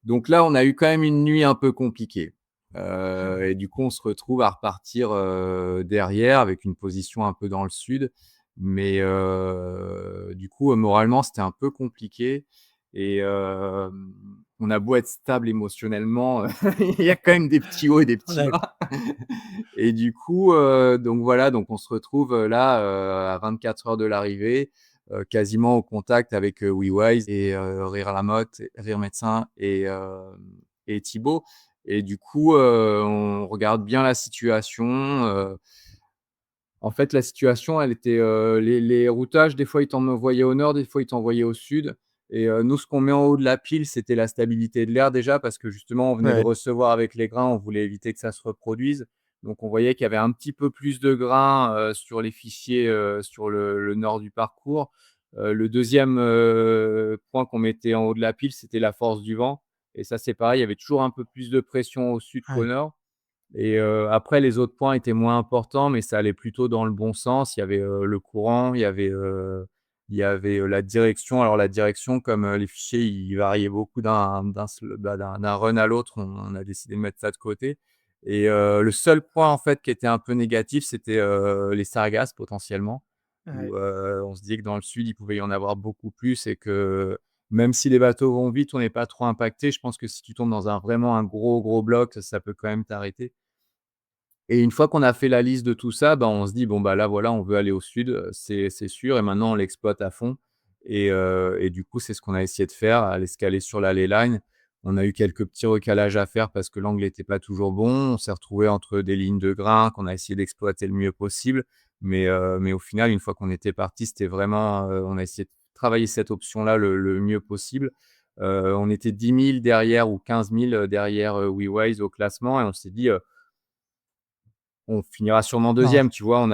Donc là, on a eu quand même une nuit un peu compliquée, et du coup, on se retrouve à repartir, derrière avec une position un peu dans le sud. Mais du coup, moralement, c'était un peu compliqué et on a beau être stable émotionnellement, il y a quand même des petits hauts et des petits
d'accord.
bas et du coup, donc voilà, donc on se retrouve, là, à 24 heures de l'arrivée, quasiment au contact avec, WeWise et Rire Lamotte, Rire Médecin et Thibaut et du coup, on regarde bien la situation, en fait, la situation, elle était, les routages, des fois, ils t'envoyaient au nord, des fois, ils t'envoyaient au sud et nous, ce qu'on met en haut de la pile, c'était la stabilité de l'air déjà parce que justement, on venait de
Ouais,
recevoir avec les grains, on voulait éviter que ça se reproduise. Donc on voyait qu'il y avait un petit peu plus de grains, sur les fichiers, sur le nord du parcours. Le 2e, point qu'on mettait en haut de la pile, c'était la force du vent et ça, c'est pareil, il y avait toujours un peu plus de pression au sud qu'au
ouais.
nord. Et après les autres points étaient moins importants, mais ça allait plutôt dans le bon sens. Il y avait, le courant, il y avait la direction. Alors la direction, comme, les fichiers, ils variaient beaucoup d'un run à l'autre, on a décidé de mettre ça de côté et le seul point, en fait, qui était un peu négatif, c'était, les sargasses potentiellement, où,
Ouais.
on se dit que dans le sud, il pouvait y en avoir beaucoup plus et que même si les bateaux vont vite, on n'est pas trop impacté. Je pense que si tu tombes dans vraiment un gros, gros bloc, ça peut quand même t'arrêter. Et une fois qu'on a fait la liste de tout ça, bah, on se dit: «Bon, bah, là, voilà, on veut aller au sud, c'est sûr et maintenant on l'exploite à fond». Et du coup, c'est ce qu'on a essayé de faire, aller se caler sur la ley line. On a eu quelques petits recalages à faire parce que l'angle était pas toujours bon. On s'est retrouvé entre des lignes de grain qu'on a essayé d'exploiter le mieux possible. Mais au final, une fois qu'on était parti, c'était vraiment, on a essayé de travailler cette option-là le mieux possible. On était 10 000 derrière ou 15 000 derrière, WeWise au classement et on s'est dit, on finira sûrement
Non,
deuxième, tu vois?
ouais,
On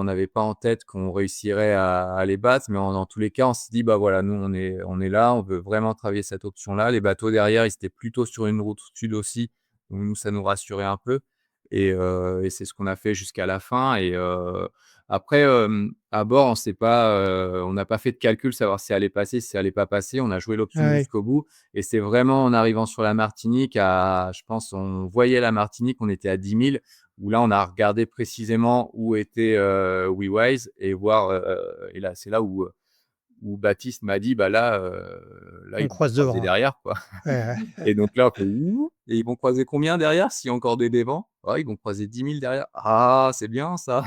n'avait pas en tête qu'on réussirait à les battre, mais dans tous les cas, on s'est dit: «Bah, voilà, nous, on est là, on veut vraiment travailler cette option-là». Les bateaux derrière, ils étaient plutôt sur une route sud aussi, donc nous, ça nous rassurait un peu et c'est ce qu'on a fait jusqu'à la fin après, à bord, on n'a pas fait de calcul, savoir si ça allait passer, si ça allait pas passer. On a joué l'option
ouais.
jusqu'au bout et c'est vraiment en arrivant sur la Martinique je pense, on voyait la Martinique, on était à 10 000 où là, on a regardé précisément où était, WeWise et là, c'est là où Baptiste m'a dit: «Bah, là,
On
ils vont
croise
croiser
devant.
derrière, quoi».
Ouais,
Et donc là, on fait: «Ouh et ils vont croiser combien derrière s'il y a encore des devants?» «Ah, ils vont croiser 10 000 derrière». «Ah, c'est bien ça!»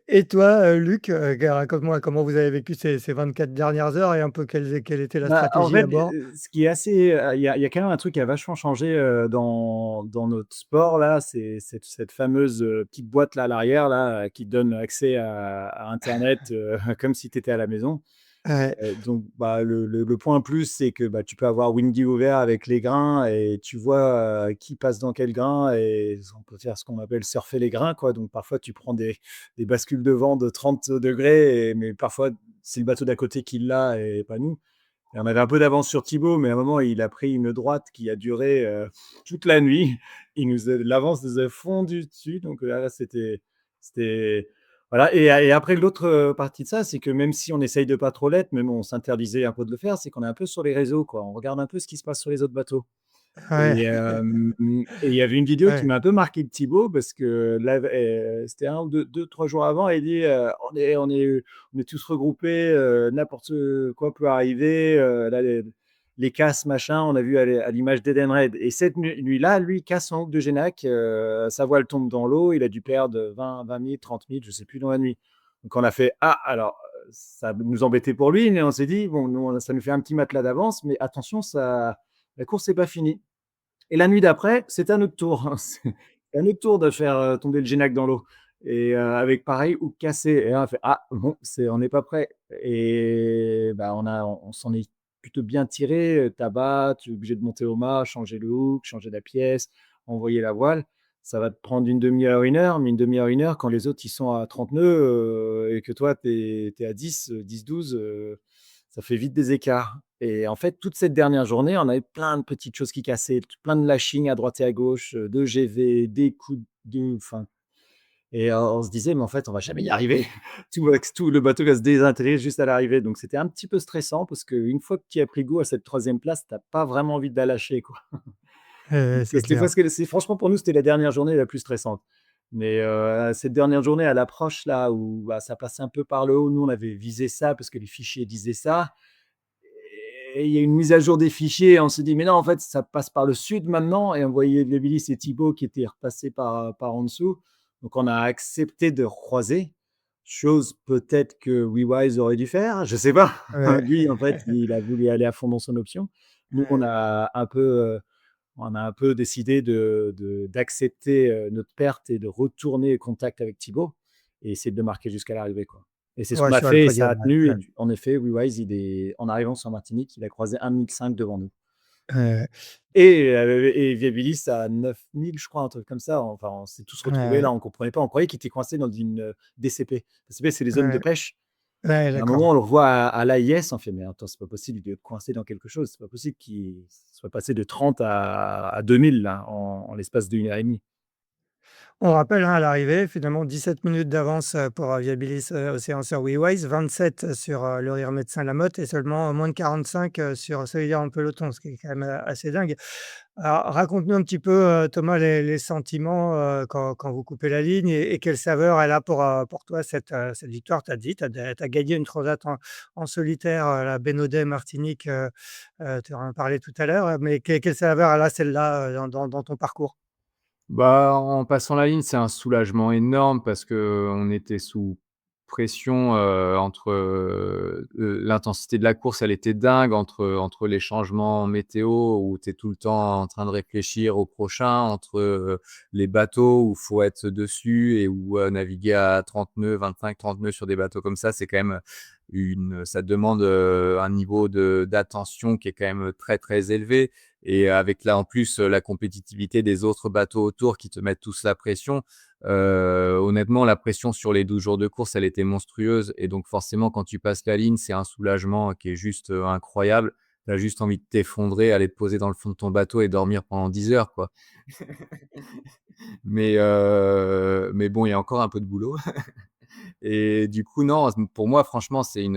et toi, Luc, raconte-moi comment vous avez vécu ces 24 dernières heures et un peu quelle était la
Bah, en
stratégie
fait,
à bord?
ce qui est assez, il y a quand même un truc qui a vachement changé, dans notre sport là, c'est cette fameuse, petite boîte là à l'arrière là, qui donne accès à internet, comme si tu étais à la maison.
Ouais,
Donc bah, le point plus, c'est que, bah, tu peux avoir Windy ouvert avec les grains et tu vois, qui passe dans quel grain et on peut faire ce qu'on appelle surfer les grains, quoi. Donc parfois, tu prends des bascules de vent de 30 degrés mais parfois, c'est le bateau d'à côté qui l'a et pas nous. Et on avait un peu d'avance sur Thibaut, mais à un moment, il a pris une droite qui a duré, toute la nuit. L'avance nous a fondu dessus, donc là, c'était voilà et après l'autre, partie de ça, c'est que même si on essaye de pas trop l'être, même on s'interdisait un peu de le faire, c'est qu'on est un peu sur les réseaux, quoi. On regarde un peu ce qui se passe sur les autres bateaux.
ouais,
Et il y avait une vidéo qui
ouais,
m'a un peu marqué de Thibaut parce que là, c'était 1 ou 2-3 jours avant et il dit, «On est tous regroupés, n'importe quoi peut arriver, là les casses machin». On a vu à l'image d'Edenred et cette nuit-là, lui, il casse son hook de Génac, sa voile tombe dans l'eau, il a dû perdre 20 000, 30 000, je sais plus dans la nuit. Donc on a fait: «Ah alors, ça nous embêtait pour lui», mais on s'est dit: «Bon, nous, ça nous fait un petit matelas d'avance, mais attention, ça la course n'est pas finie». Et la nuit d'après, c'était à notre tour. C'est à notre tour de faire, tomber le Génac dans l'eau et avec pareil, hook cassé et là on fait: «Ah bon, on n'est pas prêt» et bah, on s'en est plutôt bien tiré, tabac, tu es obligé de monter au mât, changer le hook, changer la pièce, envoyer la voile. Ça va te prendre une demi heure, une heure, mais une demi heure, une heure quand les autres ils sont à 30 nœuds, et que toi tu es à 10-12, ça fait vite des écarts et en fait, toute cette dernière journée, on avait plein de petites choses qui cassaient, plein de lashings à droite et à gauche, de GV, des coups de enfin et on se disait: «Mais en fait, on va jamais y arriver». Tout le bateau va se désintégrer juste à l'arrivée donc c'était un petit peu stressant parce qu'une fois que tu as pris goût à cette troisième place, tu as pas vraiment envie de la lâcher, quoi. Donc
c'est
c'était
clair.
presque c'est franchement pour nous, c'était la dernière journée la plus stressante. Mais cette dernière journée à l'approche là où, bah, ça passait un peu par le haut, nous on avait visé ça parce que les fichiers disaient ça et il y a une mise à jour des fichiers et on s'est dit: «Mais non, en fait, ça passe par le sud maintenant» et on voyait Levilis et Thibaut qui étaient repassés par en dessous. Donc on a accepté de recroiser, chose peut-être que WeWise aurait dû faire, je sais pas.
Ouais,
Lui, en fait, il a voulu aller à fond dans son option. Nous, on a un peu décidé d'accepter, notre perte et de retourner contact avec Thibaut et essayer de marquer jusqu'à l'arrivée, quoi. Et c'est ce qu'on
ouais,
a
sur le
fait et ça
podium,
a
ouais,
tenu et
ouais.
du en effet, WeWise, en arrivant sur Martinique, il a croisé 1 500 devant nous
Ouais,
et Viabilis à 9 000, je crois, un truc comme ça. Enfin, on s'est tous retrouvés
ouais,
là, on comprenait pas, on croyait qu'il était coincé dans une, DCP. DCP, c'est les zones de
ouais,
pêche.
ouais,
À un moment,
d'accord.
on le revoit à l'AIS, on fait: «Mais attends, c'est pas possible, il doit être coincé dans quelque chose. C'est pas possible qu'il soit passé de 30 à 2 000 là, en l'espace d'1 heure et demie».
On rappelle, hein, à l'arrivée, finalement 17 minutes d'avance, pour, Viabilis, Océan sur WeWise, 27 sur, le Rire Médecin Lamotte et seulement moins de 45, sur Solidaire en peloton, ce qui est quand même, assez dingue. Alors raconte-nous un petit peu, Thomas, les sentiments, quand vous coupez la ligne et quelle saveur elle a pour toi cette victoire? Tu as dit, tu as gagné une transat en solitaire, la Bénodet Martinique, tu en as parlé tout à l'heure, mais quelle saveur elle a celle-là, dans ton parcours?
Bah, en passant la ligne, c'est un soulagement énorme parce qu'on était sous pression, entre, l'intensité de la course, elle était dingue entre les changements météo où tu es tout le temps en train de réfléchir au prochain, entre, les bateaux où faut être dessus et où, naviguer à 30 nœuds, 25-30 nœuds sur des bateaux comme ça c'est quand même, ça demande, un niveau d'attention qui est quand même très, très élevé et avec là, en plus, la compétitivité des autres bateaux autour qui te mettent tous la pression. Honnêtement, la pression sur les 12 jours de course, elle était monstrueuse et donc forcément, quand tu passes la ligne, c'est un soulagement qui est juste, incroyable. Tu as juste envie de t'effondrer, aller te poser dans le fond de ton bateau et dormir pendant 10 heures, quoi. Mais bon, il y a encore un peu de boulot et du coup, non, pour moi, franchement, c'est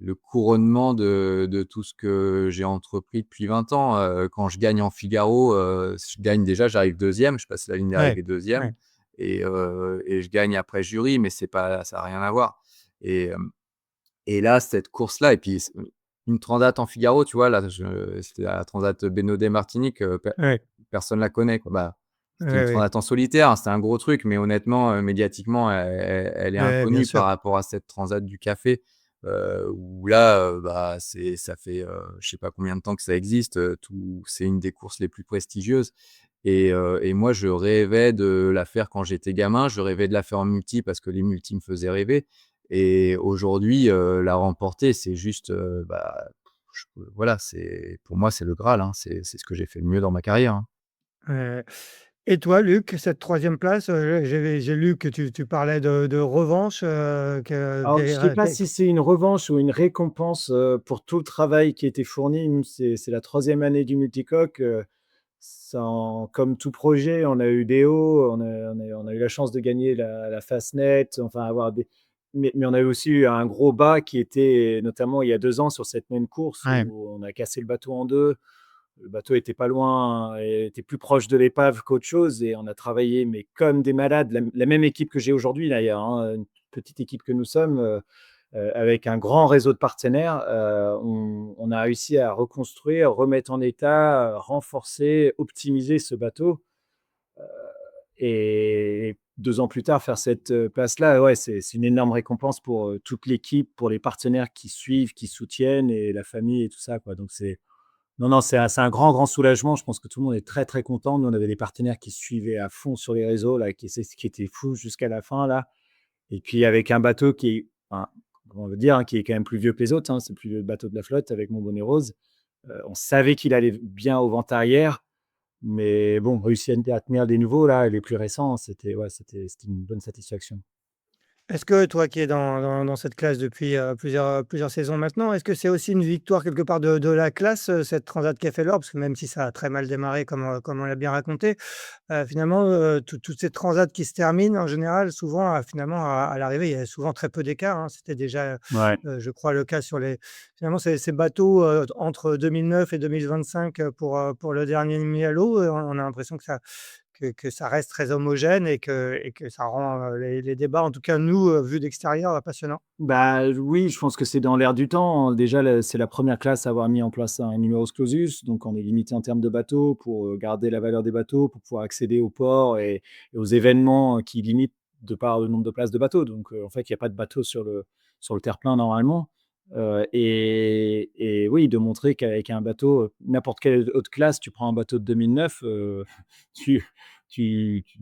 le couronnement de tout ce que j'ai entrepris depuis 20 ans. Quand je gagne en Figaro, je gagne déjà, j'arrive deuxième, je passe la ligne
Ouais,
d'arrivée deuxième
ouais.
et je gagne après jury, mais c'est pas ça a rien à voir et là, cette course-là et puis une Transat en Figaro, tu vois? Là, c'était la Transat Bénodet-Martinique,
Ouais,
personne la connaît, quoi. Bah, c'était une
ouais, ouais.
transat en solitaire, hein, c'était un gros truc, mais honnêtement, médiatiquement, elle est
Ouais, bien
inconnue par
sûr.
rapport à cette transat du café, où là, bah, ça fait, je sais pas combien de temps que ça existe, c'est une des courses les plus prestigieuses et moi, je rêvais de la faire quand j'étais gamin. Je rêvais de la faire en multi parce que les multis me faisaient rêver et aujourd'hui, la remporter, c'est juste, bah, voilà, pour moi, c'est le graal, hein. C'est ce que j'ai fait le mieux dans ma carrière, hein.
Ouais. Et toi, Luc, cette troisième place, j'ai lu que tu parlais de revanche,
Alors, je ne sais pas si c'est une revanche ou une récompense, pour tout le travail qui a été fourni. Nous, c'est la troisième année du multicoque, comme tout projet, on a eu des hauts, on a eu la chance de gagner la Fastnet, enfin avoir des mais on a eu aussi eu un gros bas qui était notamment il y a 2 ans sur cette même course
ouais,
où on a cassé le bateau en 2. Le bateau était pas loin et était plus proche de l'épave qu'autre chose et on a travaillé, mais comme des malades. La même équipe que j'ai aujourd'hui d'ailleurs, hein, une petite équipe que nous sommes, avec un grand réseau de partenaires, on a réussi à reconstruire, remettre en état, renforcer, optimiser ce bateau et 2 ans plus tard, faire cette, place-là, ouais, c'est une énorme récompense pour, toute l'équipe, pour les partenaires qui suivent, qui soutiennent et la famille et tout ça, quoi. Donc c'est non, non, c'est un grand, grand soulagement. Je pense que tout le monde est très, très content. Nous, on avait des partenaires qui suivaient à fond sur les réseaux là, qui étaient fous jusqu'à la fin là et puis avec un bateau qui est enfin, comment on veut dire, hein, qui est quand même plus vieux que les autres, hein. C'est le plus vieux bateau de la flotte avec mon bonnet rose. On savait qu'il allait bien au vent arrière, mais bon, réussir à tenir des nouveaux là, les plus récents, c'était ouais, c'était une bonne satisfaction.
Est-ce que toi qui es dans cette classe depuis, plusieurs saisons maintenant, est-ce que c'est aussi une victoire quelque part de la classe, cette Transat Café L'Or? Parce que même si ça a très mal démarré comme on l'a bien raconté, finalement, toutes ces transats qui se terminent en général, souvent, finalement à l'arrivée, il y a souvent très peu d'écart, hein. C'était déjà,
Ouais.
je crois le cas sur les finalement ces bateaux, entre 2009 et 2025, pour le dernier mis à l'eau, on a l'impression que ça reste très homogène et que ça rend, les débats, en tout cas nous, vus d'extérieur, passionnants.
Bah, oui, je pense que c'est dans l'air du temps. Déjà, c'est la première classe à avoir mis en place un numerus clausus, donc on est limité en termes de bateaux pour, garder la valeur des bateaux, pour pouvoir accéder aux ports et aux événements qui limitent de par le nombre de places de bateaux. Donc, en fait, il y a pas de bateau sur le terre-plein normalement, et oui, de montrer qu'avec un bateau, n'importe quelle autre classe, tu prends un bateau de 2009, tu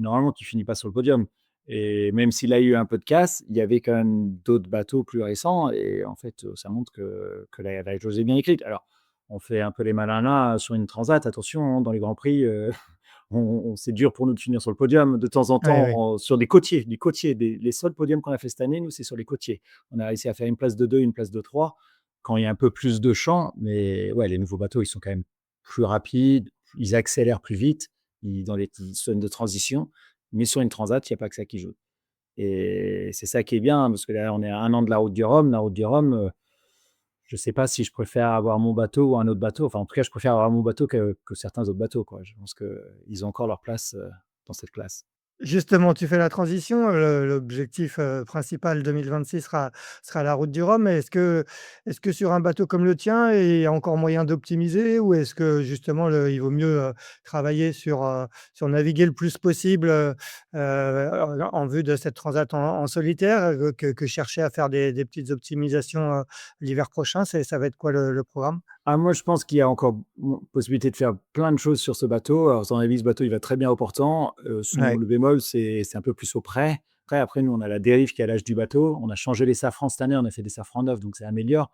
normalement, tu finis pas sur le podium. Et même s'il a eu un peu de casse, il y avait quand même d'autres bateaux plus récents et en fait, ça montre que la chose est bien écrite. Alors, on fait un peu les malins là sur une transat, attention, hein, dans les grands prix, c'est dur pour nous de finir sur le podium. De temps en
Oui,
temps,
oui.
sur des côtiers, les seuls podiums qu'on a fait cette année, nous, c'est sur les côtiers. On a réussi à faire une place de 2, une place de 3 quand il y a un peu plus de champ, mais ouais, les nouveaux bateaux, ils sont quand même plus rapides, ils accélèrent plus vite, dans les zones de transition, mais sur une transat, il y a pas que ça qui joue. Et c'est ça qui est bien, parce que là, on est à 1 an de la route du Rhum. La route du Rhum, je sais pas si je préfère avoir mon bateau ou un autre bateau. Enfin, en tout cas, je préfère avoir mon bateau que certains autres bateaux, quoi. Je pense qu'ils ont encore leur place, dans cette classe.
Justement, tu fais la transition, l'objectif, principal 2026 sera la route du Rhum. Est-ce que sur un bateau comme le tien, il y a encore moyen d'optimiser? Ou est-ce que justement il vaut mieux, travailler sur naviguer le plus possible, en vue de cette transat en solitaire, que chercher à faire des petites optimisations, l'hiver prochain? Ça va être quoi le programme?
Ah moi, je pense qu'il y a encore possibilité de faire plein de choses sur ce bateau. Alors, à ton avis, ce bateau, il va très bien au portant.
Ouais,
Le bémol, c'est un peu plus au près. Après, nous, on a la dérive qui est à l'âge du bateau. On a changé les safrans cette année, on a fait des safrans neufs, donc ça améliore.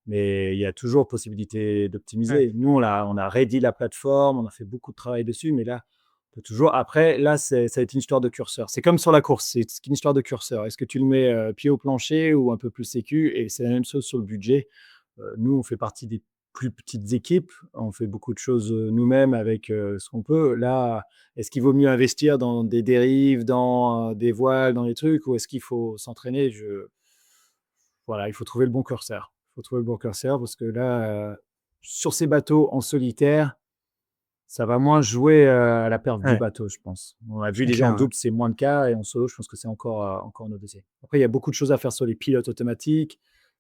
Mais il y a toujours possibilité
ouais,
d'optimiser. Nous, on a ready la plateforme, on a fait beaucoup de travail dessus, mais là, on peut toujours après, là, ça va être une histoire de curseur. C'est comme sur la course, c'est une histoire de curseur. Est-ce que tu le mets, pied au plancher ou un peu plus sécu? Et c'est la même chose sur le budget. Nous, on fait partie des plus petites équipes. On fait beaucoup de choses, nous-mêmes avec, ce qu'on peut. Là, est-ce qu'il vaut mieux investir dans des dérives, dans, des voiles, dans des trucs ou est-ce qu'il faut s'entraîner? Voilà, il faut trouver le bon curseur. Il faut trouver le bon curseur parce que là, sur ces bateaux en solitaire, ça va moins jouer, à la perte du
ouais,
bateau, je pense. On a vu
c'est
déjà en
clair, ouais.
double, c'est moins le cas et en solo, je pense que c'est encore un autre dossier. Après, il y a beaucoup de choses à faire sur les pilotes automatiques,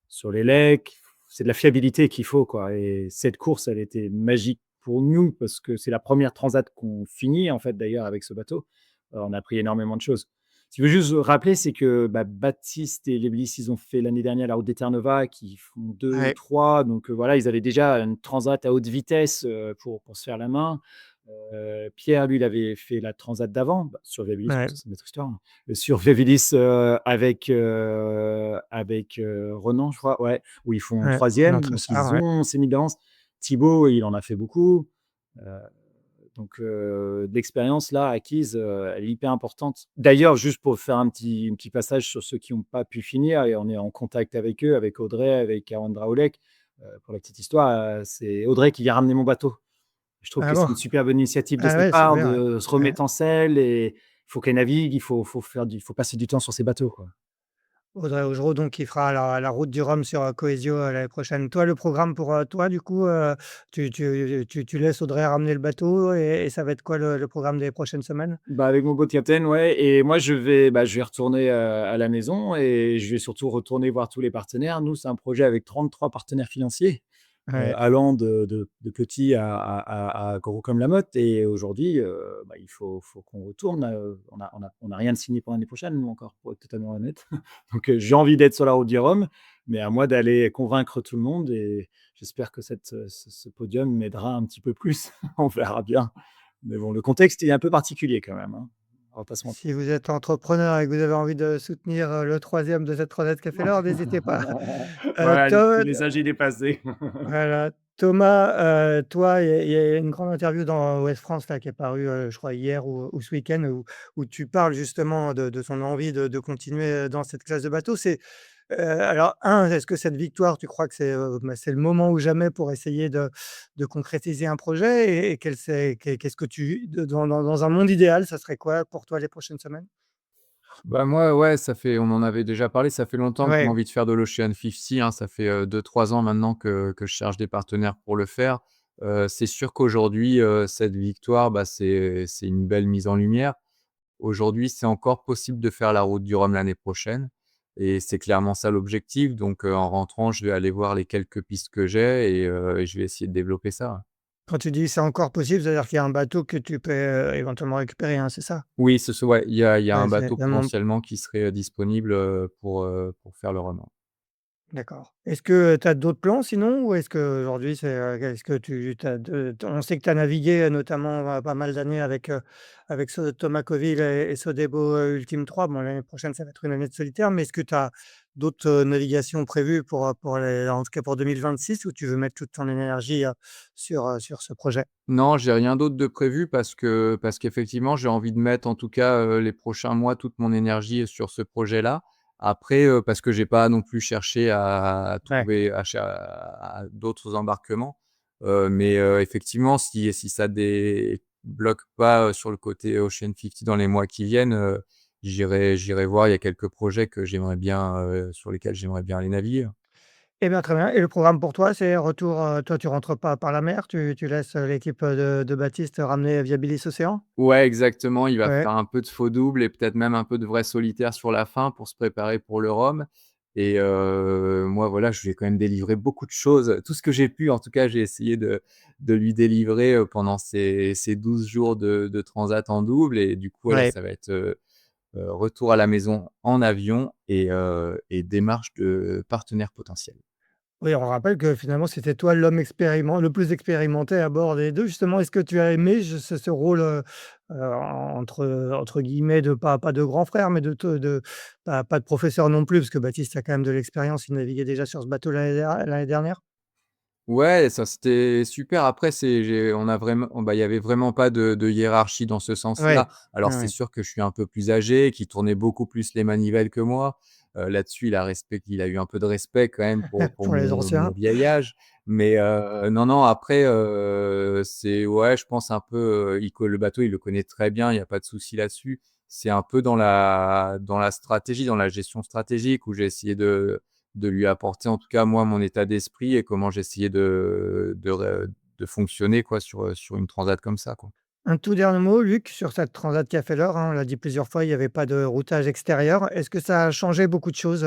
sur les lecs. C'est de la fiabilité qu'il faut, quoi et cette course, elle était magique pour nous parce que c'est la première transat qu'on finit, en fait, d'ailleurs, avec ce bateau. On a appris énormément de choses. Ce qu'il faut juste rappeler, c'est que, bah, Baptiste et Leblis, ils ont fait l'année dernière la route des Terres Nova, qui font 2 ou
Ouais,
3 donc voilà, ils avaient déjà une transat à haute vitesse, pour se faire la main. Pierre, lui, il avait fait la transat d'avant, bah, sur Vevilis,
ouais,
ça c'est une autre histoire, hein. Sur Vevilis, avec, Renan, je crois, ouais, où ils font
ouais, un
3e,
autre
donc
star,
ils
ouais.
ont ces une d'avance. Thibaut, il en a fait beaucoup, heu, donc l'expérience là acquise, elle est hyper importante. D'ailleurs, juste pour faire un petit passage sur ceux qui n'ont pas pu finir et on est en contact avec eux, avec Audrey, avec Aaron Draoulek, pour la petite histoire, c'est Audrey qui vient ramener mon bateau. Je trouve
Ah
que
bon?
c'est une super bonne initiative de
Ah
sa
ouais,
part
super, ouais.
de se
Ouais.
remettre en selle et il faut qu'elle navigue, il faut passer du temps sur ces bateaux, quoi.
Audrey Augereau donc qui fera la route du Rhum sur, Coesio, l'année prochaine. Toi, le programme pour, toi du coup, tu laisses Audrey ramener le bateau et ça va être quoi le programme des prochaines semaines?
Bah, avec mon boat captain, ouais et moi je vais retourner, à la maison et je vais surtout retourner voir tous les partenaires. Nous, c'est un projet avec 33 partenaires financiers,
Ouais.
allant de petits à gros comme la motte et aujourd'hui, bah, il faut qu'on retourne, on a rien de signé pour l'année prochaine, nous encore, pour être totalement honnête. Donc j'ai envie d'être sur la route du Rhum, mais à moi d'aller convaincre tout le monde et j'espère que ce podium m'aidera un petit peu plus. On verra bien. Mais bon, le contexte, il est un peu particulier quand même, hein. On va pas se mentir.
Si vous êtes entrepreneur et que vous avez envie de soutenir, le 3e de cette Transat Café L'Or, n'hésitez pas.
Voilà,
To
le message est dépassé.
Voilà. Thomas, toi, il y a une grande interview dans Ouest France là qui est parue, je crois hier ou ce week-end où tu parles justement de ton envie de continuer, dans cette classe de bateau. Alors est-ce que cette victoire, tu crois que c'est le moment ou jamais pour essayer de concrétiser un projet et qu'est-ce que tu dans un monde idéal, ça serait quoi pour toi les prochaines semaines?
Bah, moi, ouais, on en avait déjà parlé, ça fait longtemps que j'ai
Ouais,
envie de faire de l'Ocean 50, hein. Ça fait, 2-3 ans maintenant que je cherche des partenaires pour le faire. C'est sûr qu'aujourd'hui, cette victoire, bah, c'est une belle mise en lumière. Aujourd'hui, c'est encore possible de faire la route du Rhum l'année prochaine et c'est clairement ça l'objectif. Donc, en rentrant, je vais aller voir les quelques pistes que j'ai et je vais essayer de développer ça.
quand tu dis: «C'est encore possible», c'est-à-dire qu'il y a un bateau que tu peux, éventuellement récupérer, hein, c'est ça?
Oui, ouais, il y a un
Ouais, c'est
bateau
vraiment.
potentiellement qui serait, disponible, pour faire le Rhum.
D'accord. Est-ce que tu as d'autres plans sinon? Ou est-ce qu'aujourd'hui est-ce que tu tu on sait que tu as navigué, notamment, pas mal d'années avec ce Thomas Coville et Sodebo, Ultime 3. Bon, l'année prochaine, ça va être une année de solitaire, mais est-ce que tu as d'autres, navigations prévues pour les en tout cas pour 2026 ou tu veux mettre toute ton énergie, sur ce projet?
Non, j'ai rien d'autre de prévu parce qu'effectivement, j'ai envie de mettre en tout cas, les prochains mois toute mon énergie sur ce projet-là. Après, parce que j'ai pas non plus cherché à
Ouais.
trouver à d'autres embarquements. Mais, effectivement, si ça débloque pas, sur le côté Ocean 50 dans les mois qui viennent, j'irai voir. Il y a quelques projets que j'aimerais bien, sur lesquels j'aimerais bien aller naviguer.
Eh bien, très bien. Et le programme pour toi, c'est retour, toi, tu rentres pas par la mer, tu laisses, l'équipe, de Baptiste ramener Viabilis Océan?
Ouais, exactement, il va
Ouais.
faire un peu de faux double et peut-être même un peu de vrai solitaire sur la fin pour se préparer pour le Rhum et moi, voilà, je lui ai quand même délivré beaucoup de choses. Tout ce que j'ai pu, en tout cas, j'ai essayé de lui délivrer, pendant ces 12 jours de transat en double et du coup, voilà,
Ouais.
ça va être, retour à la maison en avion et démarche de partenaire potentiel.
Oui, on rappelle que finalement, c'était toi l'homme le plus expérimenté à bord des 2. Justement, est-ce que tu as aimé ce rôle, entre guillemets de pas de grand frère, mais de pas de professeur non plus? Parce que Baptiste a quand même de l'expérience, il naviguait déjà sur ce bateau l'année dernière?
Ouais, ça c'était super. Après, on a vraiment bah, il y avait vraiment pas de hiérarchie dans ce sens-là.
Ouais.
Alors
Ouais,
c'est
ouais.
sûr que je suis un peu plus âgé, qu'il tournait beaucoup plus les manivelles que moi. Là-dessus, il a eu un peu de respect quand même pour
Pour les
mon
anciens.
vieil âge. Mais non, non, après, c'est ouais, je pense un peu, le bateau, il le connaît très bien, il y a pas de souci là-dessus. C'est un peu dans la stratégie, dans la gestion stratégique où j'ai essayé de lui apporter en tout cas moi mon état d'esprit et comment j'essayais de fonctionner quoi sur une transat comme ça, quoi.
Un tout dernier mot, Luc, sur cette transat qui a fait l'heure, hein, on l'a dit plusieurs fois, il y avait pas de routage extérieur. Est-ce que ça a changé beaucoup de choses,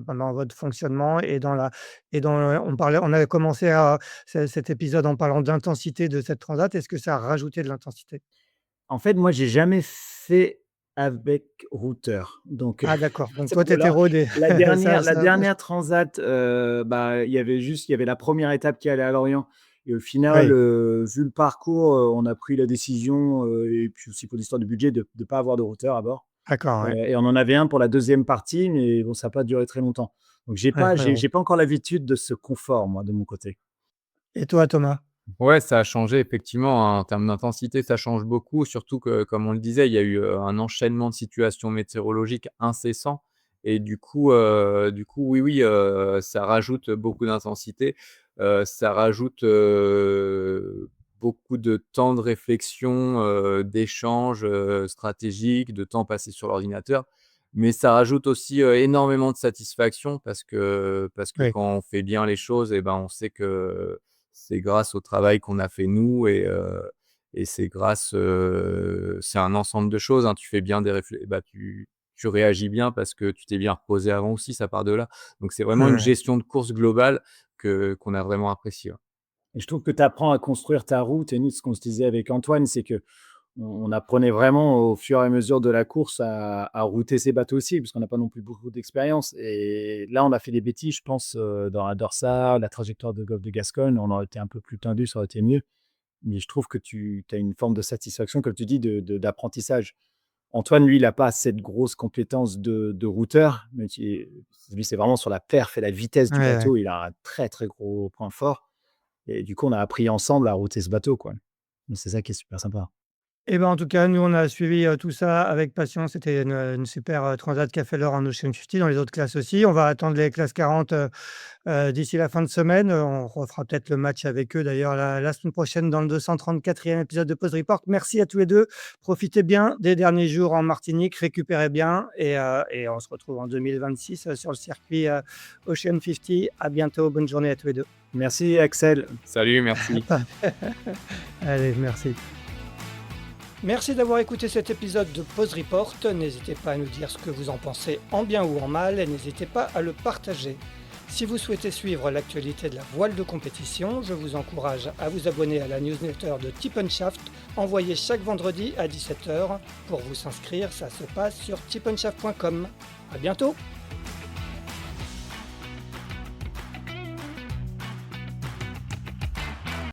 pendant votre fonctionnement on avait commencé cet épisode en parlant d'intensité de cette transat. Est-ce que ça a rajouté de l'intensité?
En fait, moi, j'ai jamais fait avec routeur, donc
Ah d'accord, donc
ça
toi tu étais
voilà.
rodé.
La
Ça
dernière la
ça
dernière transat, bah, il y avait la première étape qui allait à Lorient et au final,
oui,
vu le parcours, on a pris la décision, et puis aussi pour l'histoire du budget de pas avoir de routeur à bord,
d'accord, ouais.
et on en avait un pour la deuxième partie, mais bon, ça a pas duré très longtemps. Donc
Ouais, ouais, ouais.
j'ai pas encore l'habitude de ce confort, moi, de mon côté.
Et toi, Thomas?
Ouais, ça a changé effectivement, hein, en termes d'intensité, ça change beaucoup, surtout que, comme on le disait, il y a eu, un enchaînement de situations météorologiques incessants et du coup, oui, oui, ça rajoute beaucoup d'intensité, ça rajoute, beaucoup de temps de réflexion, d'échanges, stratégiques, de temps passé sur l'ordinateur. Mais ça rajoute aussi, énormément de satisfaction parce que
Oui.
quand on fait bien les choses et ben, on sait que c'est grâce au travail qu'on a fait nous et c'est un ensemble de choses, hein. Tu fais bien tu réagis bien parce que tu t'es bien reposé avant aussi, ça part de là. Donc c'est
Ouais,
vraiment une
ouais.
gestion de course globale qu'on a vraiment appréciée, ouais.
Et je trouve que tu apprends à construire ta route et nous, ce qu'on se disait avec Antoine, c'est qu'on on apprenait vraiment au fur et à mesure de la course à router ses bateaux aussi, parce qu'on n'a pas non plus beaucoup d'expérience et là, on a fait des bêtises, je pense, dans la dorsale, la trajectoire de golfe de Gascogne, on aurait été un peu plus tendu, ça aurait été mieux. Mais je trouve que tu as une forme de satisfaction, comme tu dis, d'apprentissage. Antoine, lui, il a pas cette grosse compétence de routeur, mais qui lui, c'est vraiment sur la perf et la vitesse
Ouais,
du
ouais.
bateau, il a un très, très gros point fort et du coup, on a appris ensemble à router ce bateau, quoi. Donc c'est ça qui est super sympa.
Eh ben, en tout cas, nous, on a suivi, tout ça avec passion. C'était une super, transat qui a fait l'heure en Ocean 50, dans les autres classes aussi. On va attendre les classes 40, d'ici la fin de semaine. On refera peut-être le match avec eux d'ailleurs la semaine prochaine dans le 234e épisode de Pause Report. Merci à tous les 2. Profitez bien des derniers jours en Martinique, récupérez bien et on se retrouve en 2026, sur le circuit, Ocean 50. À bientôt, bonne journée à tous les 2.
Merci Axel.
Salut, merci.
Allez, merci. Merci d'avoir écouté cet épisode de Pause Report. N'hésitez pas à nous dire ce que vous en pensez en bien ou en mal et n'hésitez pas à le partager. Si vous souhaitez suivre l'actualité de la voile de compétition, je vous encourage à vous abonner à la newsletter de Tip & Shaft, envoyée chaque vendredi à 17 h. Pour vous inscrire, ça se passe sur tipnshaft.com. À bientôt!